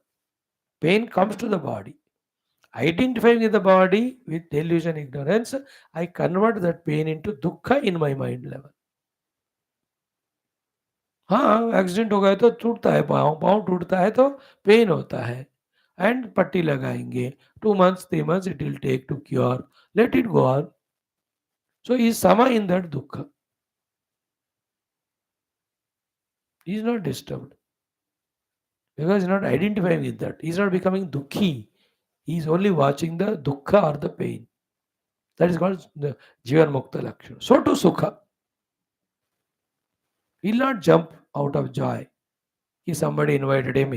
Pain comes to the body. Identifying with the body with delusion, ignorance, I convert that pain into dukkha in my mind level. हाँ, accident हो गया तो टूटता है पाँव, पाँव टूटता है तो पेन होता है एंड पट्टी लगाएँगे। 2 months, 3 months it will take to cure. Let it go on. So he is sama in that dukkha. He is not disturbed because he is not identifying with that. He is not becoming dukhi. He is only watching the dukkha or the pain. That is called the Jivan Mukta Lakshana. So to Sukha. He will not jump out of joy. He somebody invited him,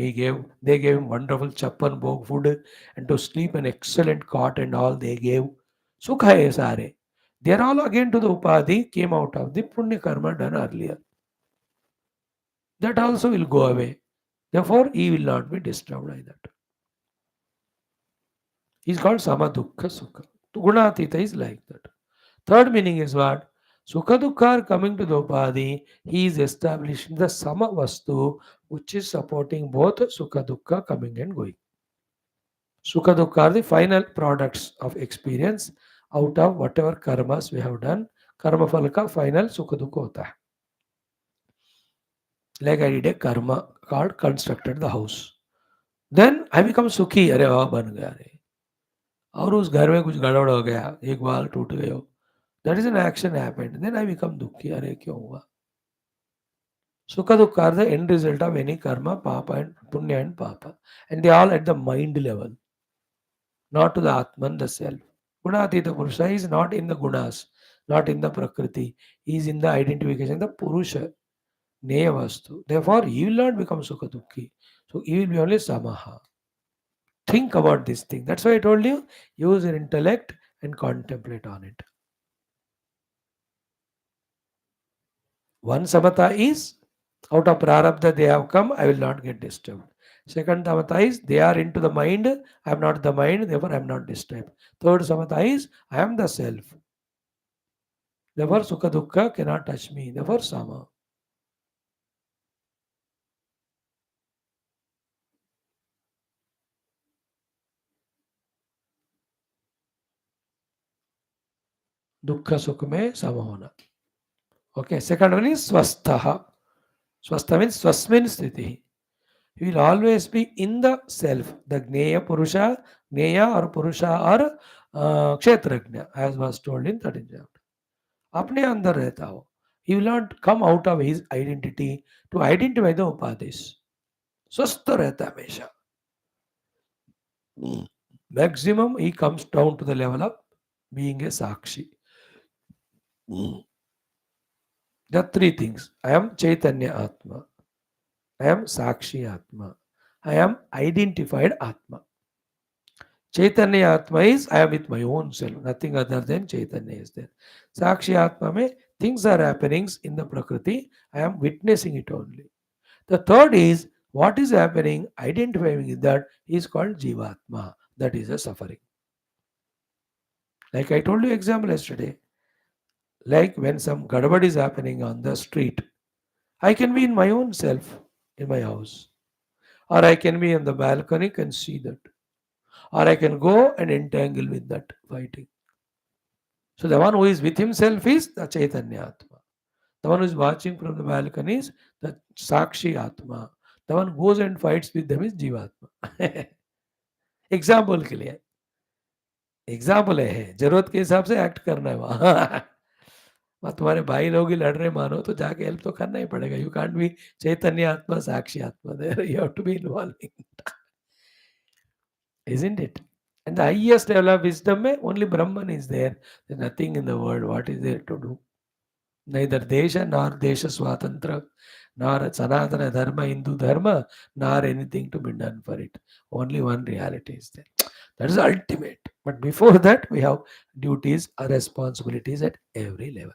they gave him wonderful chappan bhog food and to sleep an excellent cot and all they gave. Sukha hai sare. They are all again to the upadhi came out of the punya karma done earlier. That also will go away. Therefore, he will not be disturbed by that. He is called sama dukkha sukha. So Gunaatheetha is like that. Third meaning is what? Sukha dukkha are coming to the upadhi. He is establishing the sama vastu which is supporting both sukha dukkha coming and going. Sukha dukkha are the final products of experience out of whatever karmas we have done. Karma phala ka final sukha dukkha hota hai. Like I did a karma called constructed the house. Then I become sukhi. अरे वाह बन गया रे. और उस घर में कुछ गड़बड़ हो गया, एक बाल टूट गए हो. That is an action happened. Then I become दुखी. अरे क्यों हुआ? Sukha dukkha are the end result of any karma, papa and punya and papa. And they all at the mind level, not to the Atman, the self. Gunaatita Purusha is not in the gunas, not in the prakriti. He is in the identification, the Purusha, Neya Vastu. Therefore, he will not become Sukha Dukhi. So he will be only Samaha. Think about this thing. That's why I told you, use your intellect and contemplate on it. One samatha is out of prarabdha they have come, I will not get disturbed. Second samatha is they are into the mind, I am not the mind, therefore I am not disturbed. Third samatha is I am the self. Therefore sukha dukkha cannot touch me. Therefore sama. Dukkha sukha mein sama hona. Okay, second one is swastha. Swastha means swasmin sthiti. He will always be in the self, the Gneya Purusha, Gneya or Purusha or Kshetrajna, as was told in 13th chapter. अपने अंदर रहता हो. He will not come out of his identity to identify the upadhis. स्वस्थ रहता है हमेशा. Maximum he comes down to the level of being a sakshi. There are three things. I am Chaitanya Atma. I am Sakshi Atma. I am identified Atma. Chaitanya Atma is I am with my own self. Nothing other than Chaitanya is there. Sakshi Atma mein things are happening in the Prakriti. I am witnessing it only. The third is what is happening, identifying with that is called Jivatma. That is a suffering. Like I told you example yesterday. Like when some gadabad is happening on the street, I can be in my own self in my house. Or I can be on the balcony and see that. Or I can go and entangle with that fighting. So the one who is with himself is the Chaitanya Atma. The one who is watching from the balcony is the Sakshi Atma. The one who goes and fights with them is Jivatma. Example के लिए example है, जरूरत के हिसाब से act करना है वहां. वहाँ तुम्हारे भाई लोग ही लड़ रहे मानो तो जाके हेल्प तो करना ही पड़ेगा. यू कांट बी चैतन्य आत्मा साक्षी आत्मा there. You have to be involving, isn't it? And the highest level of wisdom में only Brahman is there. There's nothing in the world. What is there to do? Neither Desha nor Desha Swatantra, nor Sanatana Dharma, Hindu Dharma, nor anything to be done for it. Only one reality is there. That is ultimate. But before that, we have duties or responsibilities at every level.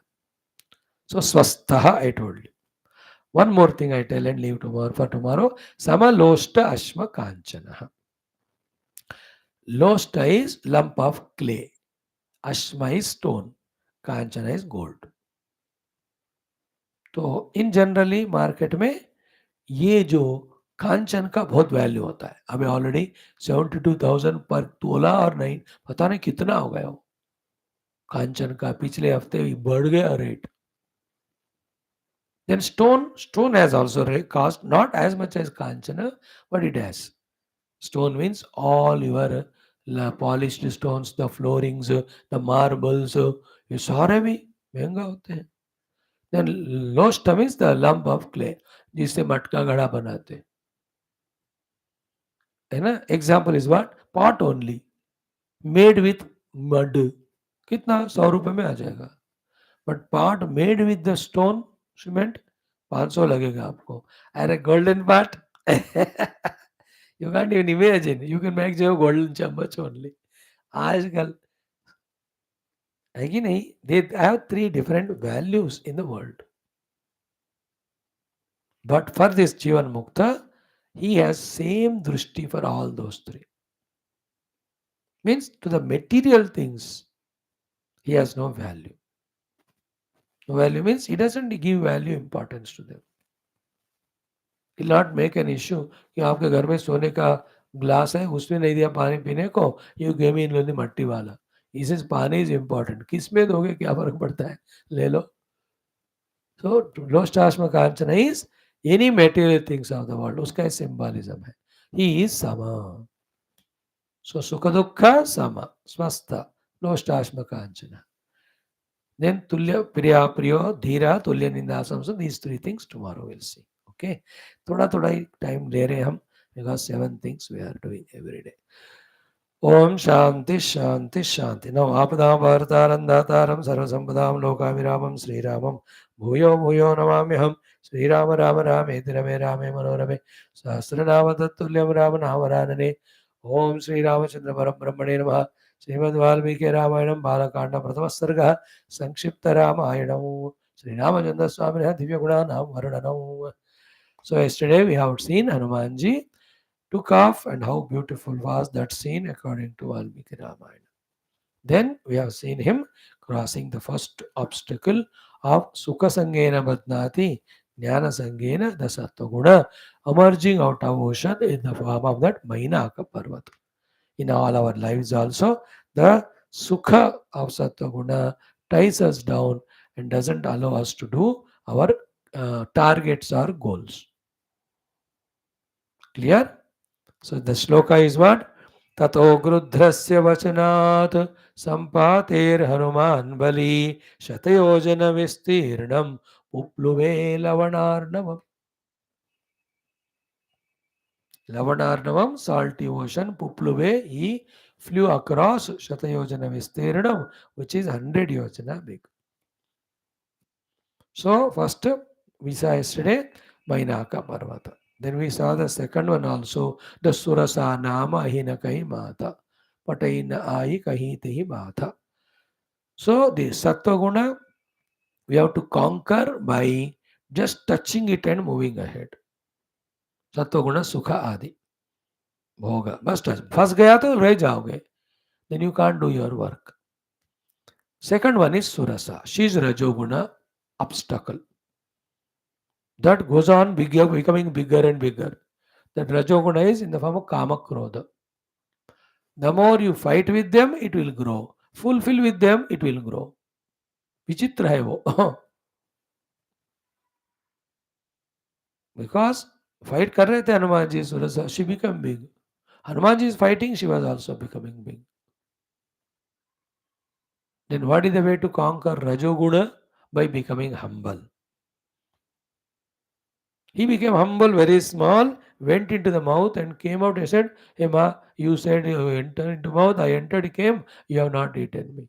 So, Swastaha, I told you. One more thing I tell and leave tomorrow for tomorrow. Samaloshta Ashma Kanchana. Loshta is lump of clay. Ashma is stone. Kanchana is gold. तो इन generally market में ये जो कांचन का बहुत value होता है. अभी already 72,000 पर तोला और नहीं पता नहीं कितना हो गया हो. कांचन का पिछले हफ्ते भी बढ़ गया rate. Then stone has also cost not as much as Kanchana, but it has. Stone means all your polished stones, the floorings, the marbles, ये सारे भी महंगा होते हैं. Then losta means the lump of clay, जिससे मटका घड़ा बनाते हैं. है ना? Example is what? Pot only, made with mud. कितना? 100 रुपए में आ जाएगा. But part made with the stone cement 500 लगेगा आपको. अरे golden part you can't even imagine. You can make जो गोल्डन चम्मच ओनली. आजकल है कि नहीं? They have 3 different values in the world. But for this जीवन मुक्त he has same drishti for all those 3. Means to the material things he has no value. No value means he doesn't give value importance to them. Will not make an issue कि आपके घर में सोने का glass है, उसमें नहीं दिया पानी पीने को, यू गेव मी इन मट्टी वाला. इस इज पानी इज इम्पोर्टेंट. किस में दोगे क्या फर्क पड़ता है, ले लो. सो लोष्टाश्म कांचन is any material things of the world, उसका सिंबलिज्म है. He is some. सो सुख दुख सम स्वस्थ लोष्टाश्म कांचन. Then tulya priya priyo धीरा तुल्य निंदा samsam. These 3 things tomorrow we'll see. Okay, थोड़ा थोड़ा ही टाइम ले रहे हैं हम, because 7 things we are doing every day. ओम शांति शांति शांति. नौ आपदां वार्तारं दातारं सर्वसंपदां लोकाभिरामं श्रीरामं भूयो भूयो नमाम्यहं. श्रीराम राम रामेति रमे रामे मनोरमे सहस्रनाम तत्तुल्यं रामनामवरानने. ओम श्रीरामचंद्र परब्रह्मणे नमः. श्रीमद्वाल्मीकि रामायणं बालकांड प्रथम सर्ग संक्षिप्त रामायणं श्रीरामचंद्र स्वामिनः दिव्य गुणानां वर्णनम्. So yesterday we have seen Hanumanji took off and how beautiful was that scene according to Valmiki Ramayana. Then we have seen him crossing the first obstacle of Sukha Sangena Badnati Jnana Sangena the Sattva Guna, emerging out of ocean in the form of that Mainaka Parvat. In all our lives also, the Sukha of Sattva Guna ties us down and doesn't allow us to do our targets or goals. Clear? So the shloka is what? Tato grudhrasya vachanat sampater hanuman bali shatayojana vistirnam upluve lavanarnavam. Lavanarnavam, salty ocean, Pupluve, he flew across Shatayojana Vistirnam, which is 100 yojana big. So first we saw yesterday Mainaka Parvata. Then we saw the second one also, the Surasa Nama Ahinakai Mata, Pataina Ai Kahitihi Mata. So the Sattva Guna we have to conquer by just touching it and moving ahead. Sattva Guna Sukha Adi. भोग बस touch. फंस गया तो रह जाओगे. Then you can't do your work. Second one is Surasa. She is Rajoguna obstacle. That goes on becoming bigger and bigger. That Rajoguna is in the form of Kama Krodha. The more you fight with them, it will grow. Fulfill with them, it will grow. विचित्र है वो. Because fight कर रहे थे Hanuman ji Surasa, she became big. Hanumanji is fighting, she was also becoming big. Then what is the way to conquer Rajoguna? By becoming humble. He became humble, very small, went into the mouth and came out and said, Hey ma, you said you enter into mouth, I entered, came, you have not eaten me.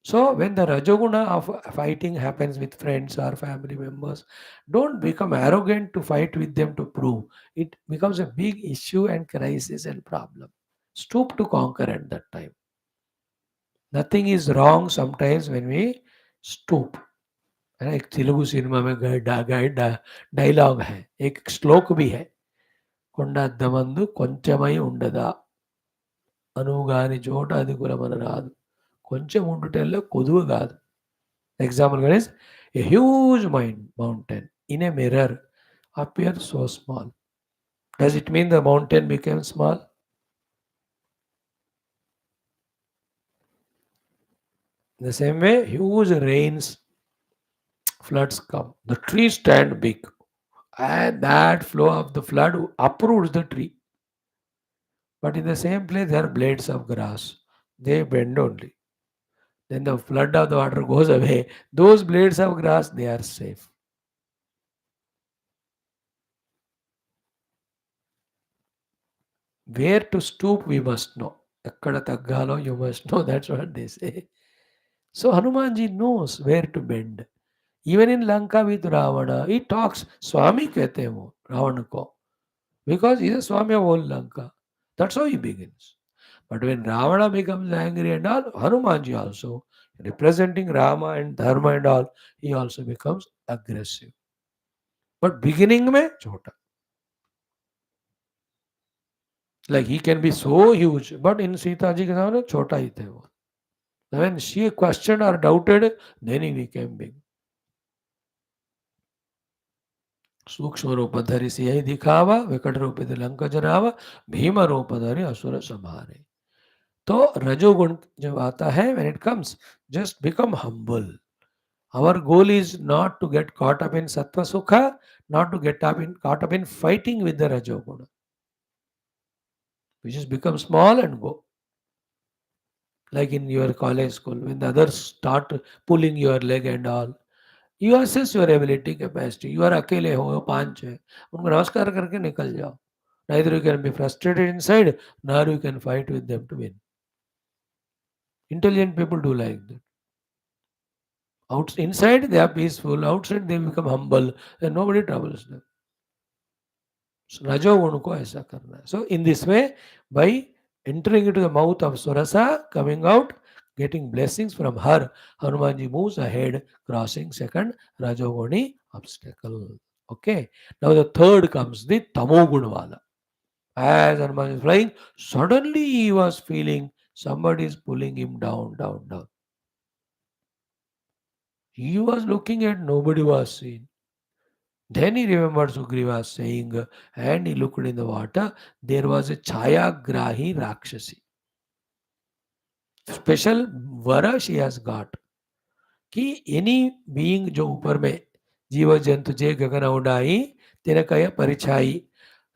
So when the Rajoguna of fighting happens with friends or family members, don't become arrogant to fight with them to prove. It becomes a big issue and crisis and problem. Stoop to conquer at that time. Nothing is wrong sometimes when we stoop. है ना, एक Telugu cinema में dialogue है, एक श्लोक भी है. కొండ అద్దమందు కొంచెమై ఉండదా అనుగాని చోట అది కులమన రాదు, కొంచెం ఉండుటల్లో కొదువు కాదు. Example is a huge mountain in a mirror appears so small. Does it mean the mountain became small? The same way, huge rains floods come. The trees stand big, and that flow of the flood uproots the tree. But in the same place, there are blades of grass. They bend only. Then the flood of the water goes away. Those blades of grass, they are safe. Where to stoop, we must know. ఎక్కడ తగ్గాలో, you must know. That's what they say. So Hanumanji knows where to bend. Even in Lanka with Ravana, he talks. Swami कहते हैं वो रावण को. Because he is a Swami of whole Lanka. That's how he begins. But when Ravana becomes angry and all, Hanumanji also, representing Rama and Dharma and all, he also becomes aggressive. But beginning में छोटा. Like he can be so huge, but in Sita ji के सामने छोटा ही थे वो. When she questioned or doubted, then he became big. सूक्ष्म रूप धरि सियहि दिखावा, विकट रूप धरि लंक जरावा, भीम रूप धरि असुर संहारे. तो रजोगुण जब आता है, when it comes, just become humble. Our goal is not to get caught up in sattva sukha, not to get caught up in fighting with the rajoguna. We just become small and go. Like in your college school, when the others start pulling your leg and all, you assess your ability capacity. You are अकेले हो, पांच है, उनको नमस्कार करके निकल जाओ. Neither you can be frustrated inside, nor you can fight with them to win. Intelligent people do like that. Inside they are peaceful, outside they become humble, and nobody troubles them. So रजोगुण को ऐसा करना है. So in this way, by entering into the mouth of Surasa, coming out, getting blessings from her, Hanumanji moves ahead, crossing second Rajoguni obstacle. Okay. Now the third comes the Tamogunwala. As Hanuman is flying, suddenly he was feeling somebody is pulling him down, down, down. He was looking at nobody was seen. Then he remembered Sugriva saying, and he looked in the water, there was a Chaya Grahi Rakshasi. Special vara she has got. कि any being जो ऊपर में जीव जंतु जे गगन उड़ाई तेने कहे परिछाई.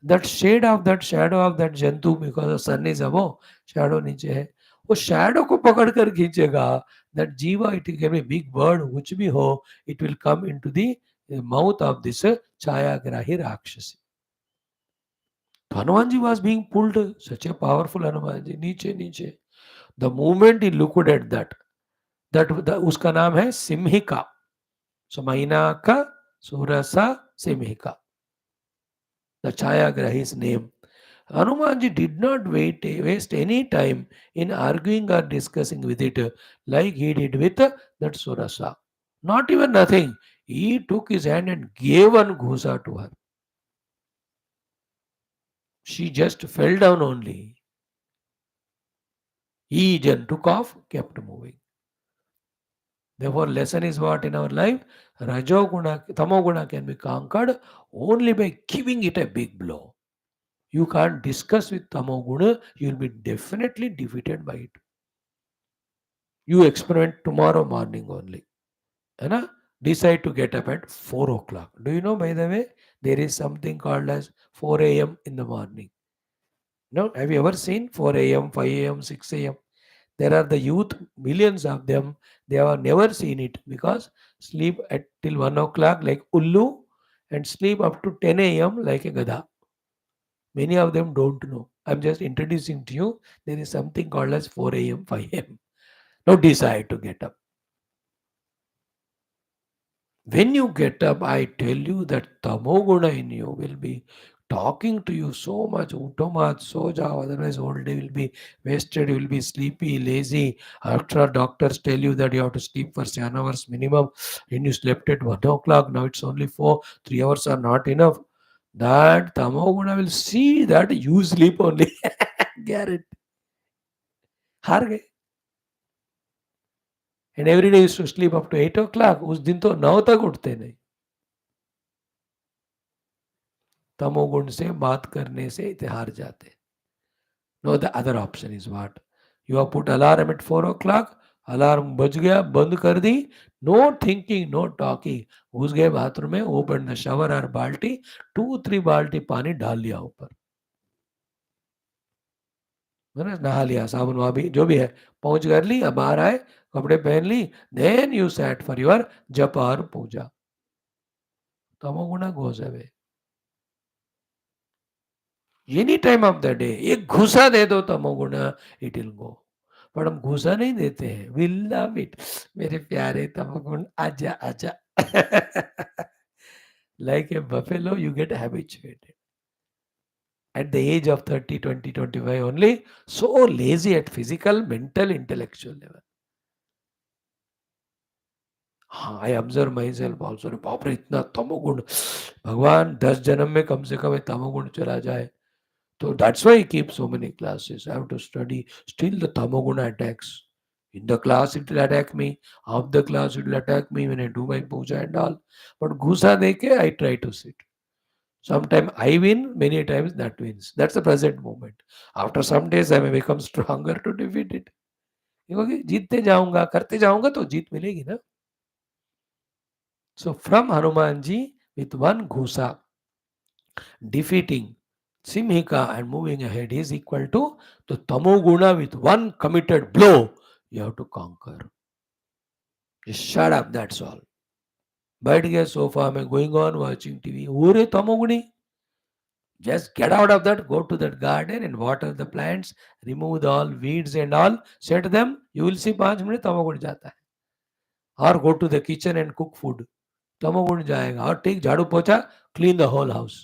That shade of that shadow of that जंतु, because the sun is above, shadow नीचे है, वो shadow को पकड़ कर खींचेगा. That जीवा, it can be big bird, कुछ भी हो, it will come into the mouth of this छायाग्राही राक्षसी. Hanumanji was being pulled, such a powerful Hanumanji, नीचे नीचे. The moment he looked at that, उसका नाम है सिम्हिका. So Mainaka, Surasa, Simhika. The Chayagrahi's name. Hanumanji did not waste any time in arguing or discussing with it like he did with that Surasa. Not even nothing. He took his hand and gave one ghusa to her. She just fell down only. He then took off, kept moving. Therefore, lesson is what in our life? Rajoguna, Tamoguna can be conquered only by giving it a big blow. You can't discuss with Tamoguna, you will be definitely defeated by it. You experiment tomorrow morning only. And decide to get up at 4 o'clock. Do you know, by the way, there is something called as 4 a.m. in the morning. No, have you ever seen 4 a.m., 5 a.m., 6 a.m.? There are the youth, millions of them, they have never seen it because sleep at till 1 o'clock like Ullu and sleep up to 10 a.m. like a Gada. Many of them don't know. I'm just introducing to you. There is something called as 4 a.m., 5 a.m. Now decide to get up. When you get up, I tell you that Tamoguna in you will be talking to you so much. Utomat, soja, otherwise whole day will be wasted. You will be sleepy, lazy. After doctors tell you that you have to sleep for 7 hours minimum, and you slept at 1 o'clock, now it's only 4, 3 hours are not enough. That Tamoguna will see that you sleep only. Guarantee. हार गए. And every day used to sleep up to 8 o'clock. उस दिन तो 9 तक उठते नहीं. तमोगुण से बात करने से इतने हार जाते. No, the other option is what? You have put alarm at 4 o'clock. Alarm बज गया, बंद कर दी, नो थिंकिंग, नो टॉकिंग, घुस गए बाथरूम में, ओपन द शावर और बाल्टी, 2-3 बाल्टी पानी डाल लिया ऊपर, मैंने नहा लिया, साबुन वाबी जो भी है, पहुंच कर ली, अब बाहर आए, कपड़े पहन ली, then you set for your जप और पूजा, तमोगुण goes away any time of the day. एक घुसा दे दो तमोगुण, इट विल गो। पर हम घुसा नहीं देते हैं, वी लव इट, मेरे प्यारे तमोगुण आजा आजा। Like a buffalo you get habituated at the age of 30, 20, 25 only, so lazy at physical, mental, intellectual level. हाँ, I observe my self also, बाप रे इतना तमोगुण, भगवान 10 जन्म में कम से कम ये तमोगुण चला जाए। So that's why I keep so many classes. I have to study. Still the tamoguna attacks. In the class it will attack me. Off the class it will attack me when I do my puja and all. But gusa deke I try to sit. Sometimes I win, many times that wins. That's the present moment. After some days I may become stronger to defeat it. क्योंकि जीतते जाऊंगा, करते जाऊंगा तो जीत मिलेगी ना. So from Hanumanji with one gusa defeating Simhika and moving ahead is equal to the Tamoguna with one committed blow you have to conquer. Just shut up, that's all. बैठ गया सोफा में, गोइंग ऑन वाचिंग टीवी, हो रे तमोगुणी, just get out of that, go to that garden and water the plants, remove the all weeds and all, set them, you will see 5 minute तमोगुण जाता है. और go to the kitchen and cook food, तमोगुण जाएगा. और ठीक झाड़ू पोछा, clean the whole house.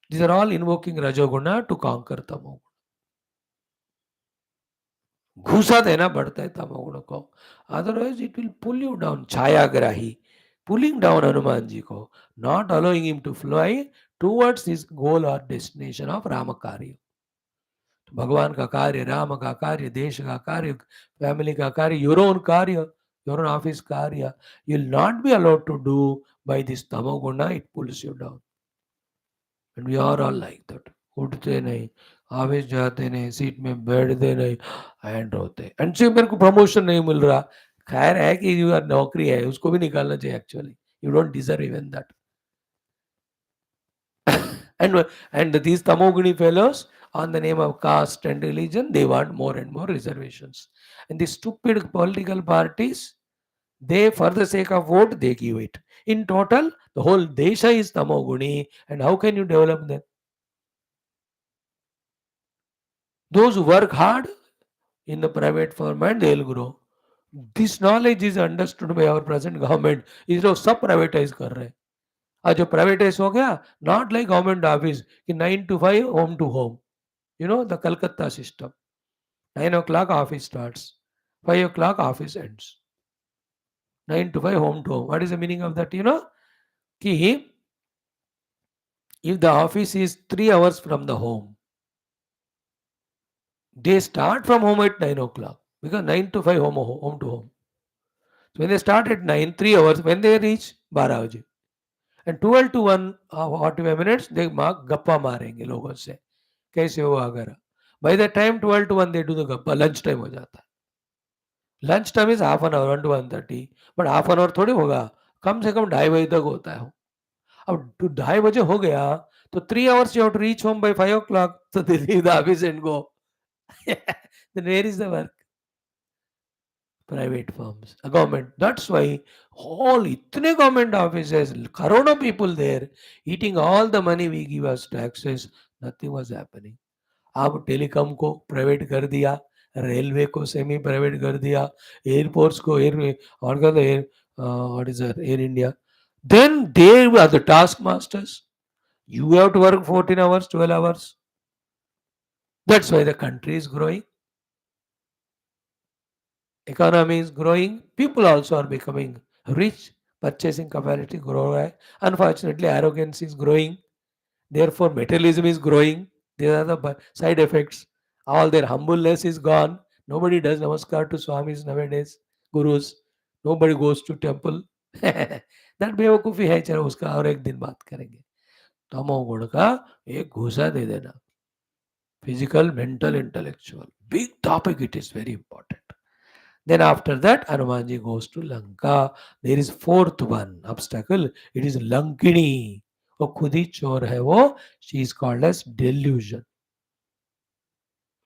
These are all invoking Rajoguna to conquer Tamoguna. घूसा देना पड़ता है तमोगुण को, otherwise it will pull you down. छायाग्राही, पुलिंग डाउन हनुमान जी को, not allowing him to fly towards his goal और डेस्टिनेशन ऑफ राम कार्य. तो भगवान का कार्य, राम का कार्य, देश का कार्य, फैमिली का कार्य, योर ओन कार्य, योर ओन ऑफिस कार्य, you will not be allowed to do by this तमोगुण, it pulls you down. And we are all like that. उठते नहीं, ऑफिस जाते नहीं, सीट में बैठते नहीं, एंड रोते, एंड सिर्फ मेरे को प्रमोशन नहीं मिल रहा. खैर है कि नौकरी है, उसको भी निकालना चाहिए actually, you don't deserve even that. and these tamoguni fellows on the name of caste and religion, they want more and more reservations. And these stupid political parties, they for the sake of vote they give it. In total the whole desha is tamoguni, and how can you develop them? Those who work hard in the private firm and they'll grow. This knowledge is understood by our present government. इसलिए सब privatise कर रहे हैं. आज जो privatise हो गया, not like government office कि 9 to 5 home to home, you know the Calcutta system. 9 o'clock office starts, 5 o'clock office ends, 9 to 5 home to home. What is the meaning of that? You know, कि if the office is 3 hours from the home, they start from home at 9 o'clock, because 9 to 5 home to home. So when they start at 9, 3 hours, when they reach 12 बजे, and 12 to 1 45 minutes they गप्पा मारेंगे लोगों से, कैसे हो वगैरह. By the time 12 to 1 they do the गप्पा, lunch time हो जाता है. Lunch time is half an hour, 1 to 1:30, but half an hour थोड़ी होगा, कम से कम 2:30 बजे तक होता है. अब 2:30 बजे हो गया तो 3 hours you have to reach home by 5 o'clock, so they leave the office and go. Then where is the work? Private firms, a government. That's why all itne government offices, crore of people there, eating all the money we give as taxes, nothing was happening. अब telecom को private कर दिया, railway को semi private कर दिया, airports को air, और क्या air, what is air India. Then they are the task masters. You have to work 14 hours, 12 hours. That's why the country is growing. Economy is growing. People also are becoming rich. Purchasing capacity grow. Unfortunately, arrogance is growing. Therefore, materialism is growing. These are the side effects. All their humbleness is gone. Nobody does namaskar to swamis nowadays, gurus. Nobody goes to temple. That बेवकूफ़ी है, चलो उसका और एक दिन बात करेंगे. तमोगुण का एक घूसा दे देना. Physical, mental, intellectual. Big topic, it is very important. Then after that, Hanumanji goes to Lanka. There is fourth one obstacle. It is Lankini. वो खुद ही चोर है वो. She is called as delusion.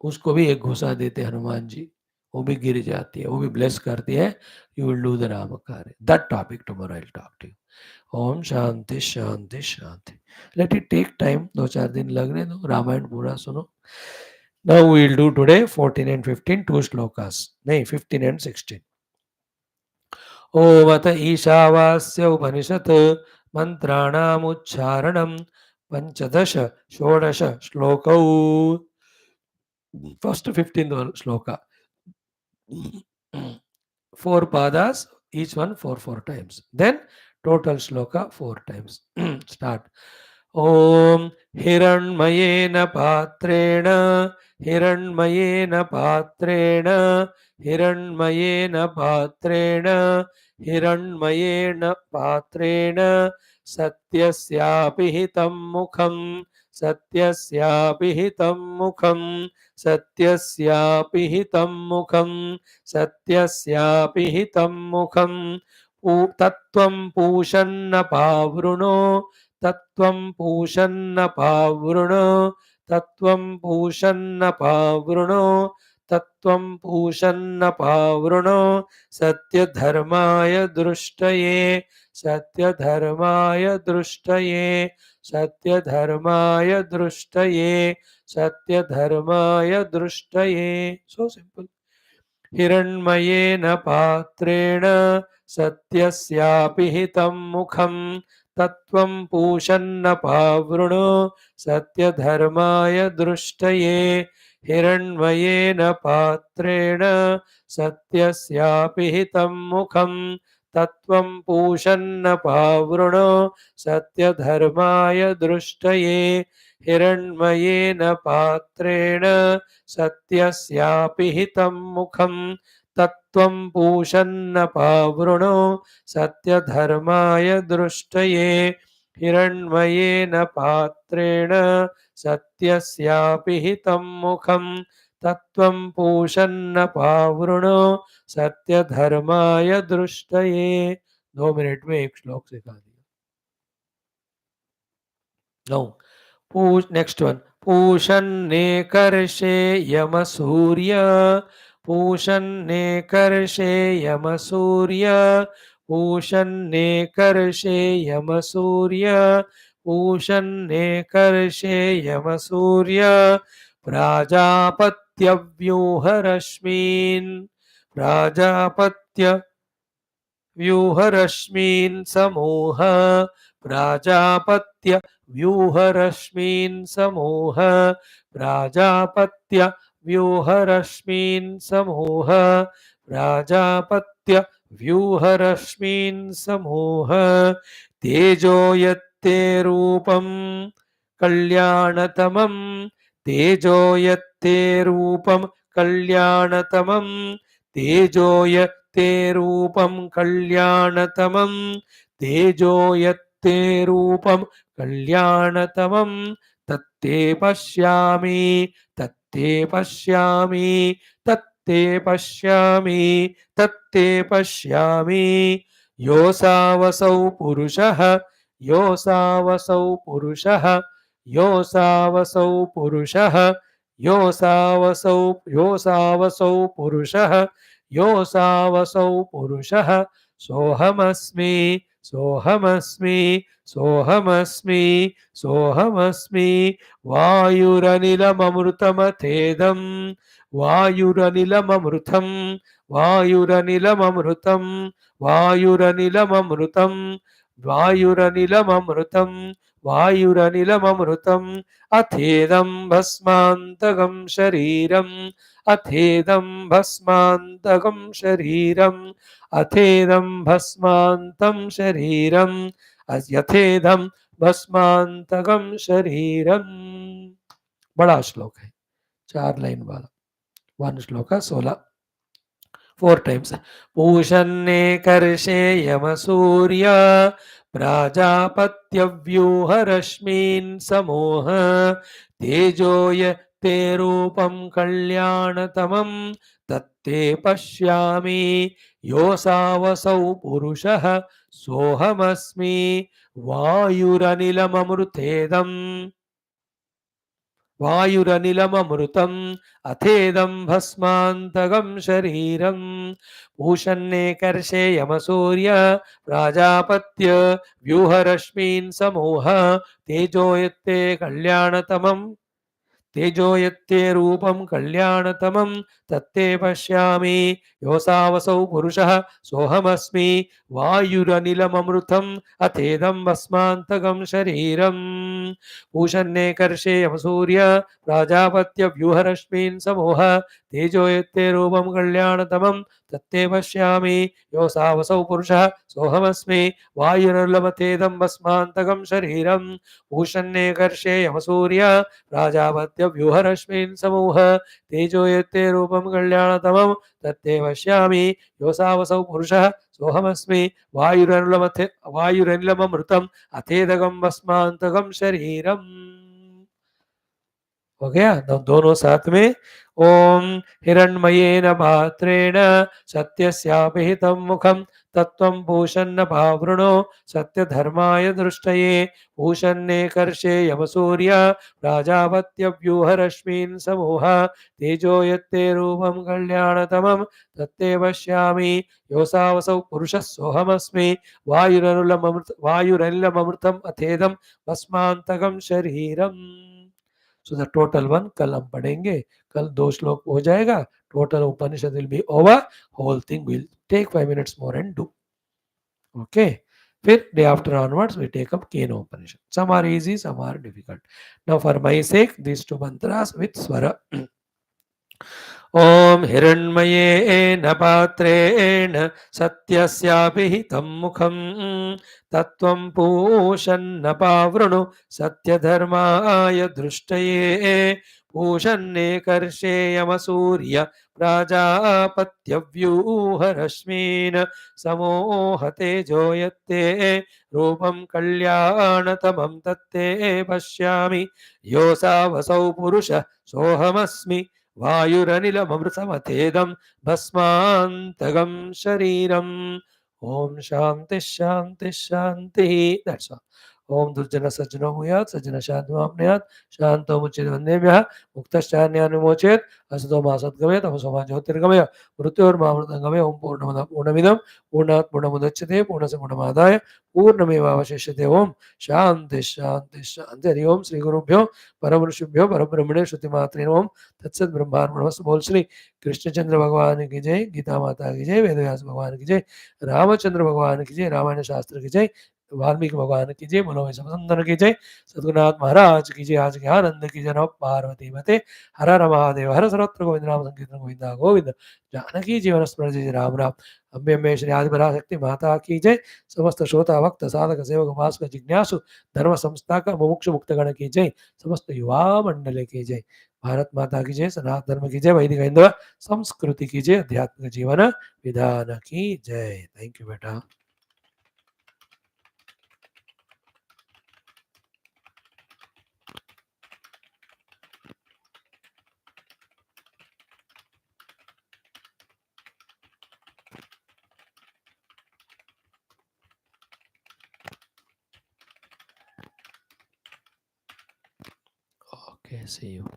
उसको भी एक घुसा देते हनुमान जी, वो भी गिर जाती है, वो भी ब्लेस करती है. You will do the Ram कार्य. That topic tomorrow I will talk to you. ओम शांति शांति शांति. लेट इट टेक टाइम, 2-4 दिन लगने दो, रामायण पूरा सुनो. Now we will do today 14 and 15, two shlokas. नहीं, 15 and 16. ओम अथ ईशावास्य उपनिषत् मंत्राणामुच्चारणं पंचदश षोडश श्लोकौ. First 15th shloka. 4 padas, each one 4 times. Then total shloka 4 times. Start. Om Hiranmayena Patrena Hiranmayena Patrena Hiranmayena Patrena Hiranmayena Patrena Satyasyapi hitam mukham Satyasyapi hitam mukham Satyasyapi hitam mukham Satyasyapi hitam mukham Tattvam Pushanna Pavruno Tattvam Pushanna Pavruno Tattvam Pushanna Pavruno Tattvam Pushanna Pavruno Satya Dharmaya Drushtaye Satya Dharmaya Drushtaye Satya Dharmaya Drushtaye Satya Dharmaya Drushtaye. So simple. हिरण्मयेन पात्रेण सत्यस्यापि हितं मुखं तत्त्वं पूषन्न पावृणो सत्यधर्माय दृष्टये. हिरण्मयेन पात्रेण सत्यस्यापि हितं मुखं तत्त्वं पूषन्न पावृणो सत्यधर्माय दृष्टये. हिरण्मयेन पात्रेण सत्यस्यापि हितं मुखं तत्त्वं पूषन्न पावृणो सत्यधर्माय दृष्टये. हिरण्मयेन पात्रेण सत्यस्यापि हितं मुखं तत्त्वं पूषन्न पावृणो सत्यधर्माय दृष्टये. 2 मिनट में एक श्लोक सिखा दिया. No, next one. पूषन्नेकर्षे यमसूर्य पूषन्नेकर्षे यमसूर्य पूषन्नेकर्षे यमसूर्य पूषन्नेकर्षे यमसूर्य प्राजापत्यव्यूहरश्मीन् प्राजापत्य व्यूहरश्मीन् समूह प्राजापत्य व्यूहरश्मीन् समूह प्राजापत्य व्यूहरश्मीन् समूह प्राजापत्य व्यूहरश्मीन् समूह. तेजो यत्ते रूपं कल्याणतमं तेजो यत्ते रूपं कल्याणतमं तेजो यत्ते रूपं कल्याणतमं तेजो यत्ते रूपं कल्याणतमं तत्ते पश्यामि तत्ते पश्यामि तत्ते पश्यामि तत्ते पश्यामि. योऽसावसौ पुरुषः योऽसावसौ पुरुषः योऽसावसौ पुरुषः योऽसावसौ पुरुषः योऽसावसौ पुरुषः सोऽहमस्मि सोऽहमस्मि सोऽहमस्मि सोऽहमस्मि. वायुरनिलममृतमथेदं वायुरनिलममृतं वायुरनिलममृतं वायुरनिलममृतं वायुरनिलममृतं वायुरनिलममृतं. अथेदं भस्मान्तकं शरीरम् अथेदं भस्मान्तकं शरीरम् अथेदं भस्मान्तं शरीरम् यथेदं भस्मान्तकं शरीरम्. बड़ा श्लोक है, 4 लाइन वाला. 1 श्लोक 16 4 times. पूषन्नेकर्षे यमसूर्य प्राजापत्यव्यूहरश्मीन् समूह तेजो यत्ते रूपं कल्याणतमं तत्ते पश्यामि योऽसावसौ पुरुषः सोऽहमस्मि वायुरनिलममृतेदम् वायुरनिलममृतम् अथेदं भस्मान्तगं शरीरम् पूषन्ने कर्षे यमसूर्य प्राजापत्य व्यूहरश्मीन् समूह तेजो यत्ते कल्याणतमम् तेजो यत्ते रूपं कल्याणतमं तत्ते पश्यामि योऽसावसौ पुरुषः सोऽहमस्मि वायुरनिलममृतम् अथेदं भस्मान्तकं शरीरम् पूषन्ने कर्षे यमसूर्य प्राजापत्यव्यूहरश्मीन् समूह तेजो यत्ते रूपं कल्याणतमं तत्ते पश्यामि योऽसावसौ पुरुषः सोऽहमस्मि वायुरनिलमथेदं भस्मान्तकं शरीरम् पूषन्ने कर्षे यमसूर्य प्राजापत्यव्यूहरश्मीन् समूह तेजो यत्ते रूपं कल्याणतमं तत्ते पश्यामि योऽसावसौ पुरुषः सोऽहमस्मि वायुरनिलममृतम् अथेदगं भस्मान्तकं शरीरम्। हो गया? दोनों साथ में। ओम हिरण्मयेन पात्रेण सत्यस्यापिहितं मुखं तत्त्वं पूषन्न पावृणो सत्यधर्माय दृष्टये पूषन्ने कर्षे यमसूर्य प्राजापत्यव्यूहरश्मीन् समूह तेजो यत्ते रूपं कल्याणतमं तत्ते पश्यामि योऽसावसौ पुरुषः सोऽहमस्मि वायुरनिलममृतम् अथेदं भस्मान्तकं शरीरम्। सो द टोटल वन कल हम पढ़ेंगे, कल 2 श्लोक हो जाएगा, total Upanishad will be over, whole thing will take 5 minutes more and do. Okay, फिर day after onwards we take up Keno Upanishad. Some are easy, some are difficult. Now for my sake these two mantras with swara. ॐ हिरण्मयेन पात्रेण सत्यस्यापिहितं मुखं तत्त्वं पूषन्न पावृणु सत्यधर्माय दृष्टये पूषन्ने कर्षे यमसूर्य प्राजापत्यव्यूहरश्मीन् समोहतेजो यत्ते रूपं कल्याणतमं तत्ते पश्यामि योऽसावसौ पुरुषः सोऽहमस्मि वायुरनिलममृतमथेदं भस्मान्तगं शरीरम्। ओम शांति शांति शांति। That's all. ओम दुर्जन सज्जनो भूयात् सज्जन शान्तिमाप्नुयात् शान्तो मुच्यते वन्देभ्यः मुक्तश्चान्यानुमोचेत् असतो मा सद्गमय तमसो मा ज्योतिर्गमय मृत्योर्मामृतंगमय। ओम पूर्णमदः पूर्णमिदं पूर्णात् पूर्णमुदच्यते पूर्णस्य पूर्णमादाय पूर्णमेवावशिष्यते। ओम शांति शांति शांति। हरि ओम श्री गुरुभ्यो परम ऋषिभ्यो परब्रह्मणे श्रुतिमात्रे ओम तत्सत ब्रह्मार्पणमस्तु। बोल श्री कृष्णचंद्र भगवान की जय, गीता माता की जय, वेदव्यास भगवान की जय, रामचंद्र भगवान की जय, रामायण शास्त्र की जय, वाल्मीकि भगवान की जय, बोलो संदन की जय, सद्गुरुनाथ महाराज की जय। आज के आनंद की जय। पार्वती मते हर हर महादेव हर सर्वत्र गोविंद नाम संकीर्तन गोविंदा गोविंद। जानकी जीवन स्मरण जय राम राम। अम्बे अम्बे श्री आदिपराशक्ति माता की जय। समस्त श्रोता भक्त साधक सेवक उपासक जिज्ञासु धर्म संस्था का मुमुक्षु मुक्तगण की जय। समस्त युवा मंडल की जय। भारत माता की जय। सनातन धर्म की जय। वैदिक हिंदू संस्कृति की जय। आध्यात्मिक जीवन विधान की जय। थैंक यू बेटा। Okay, see you.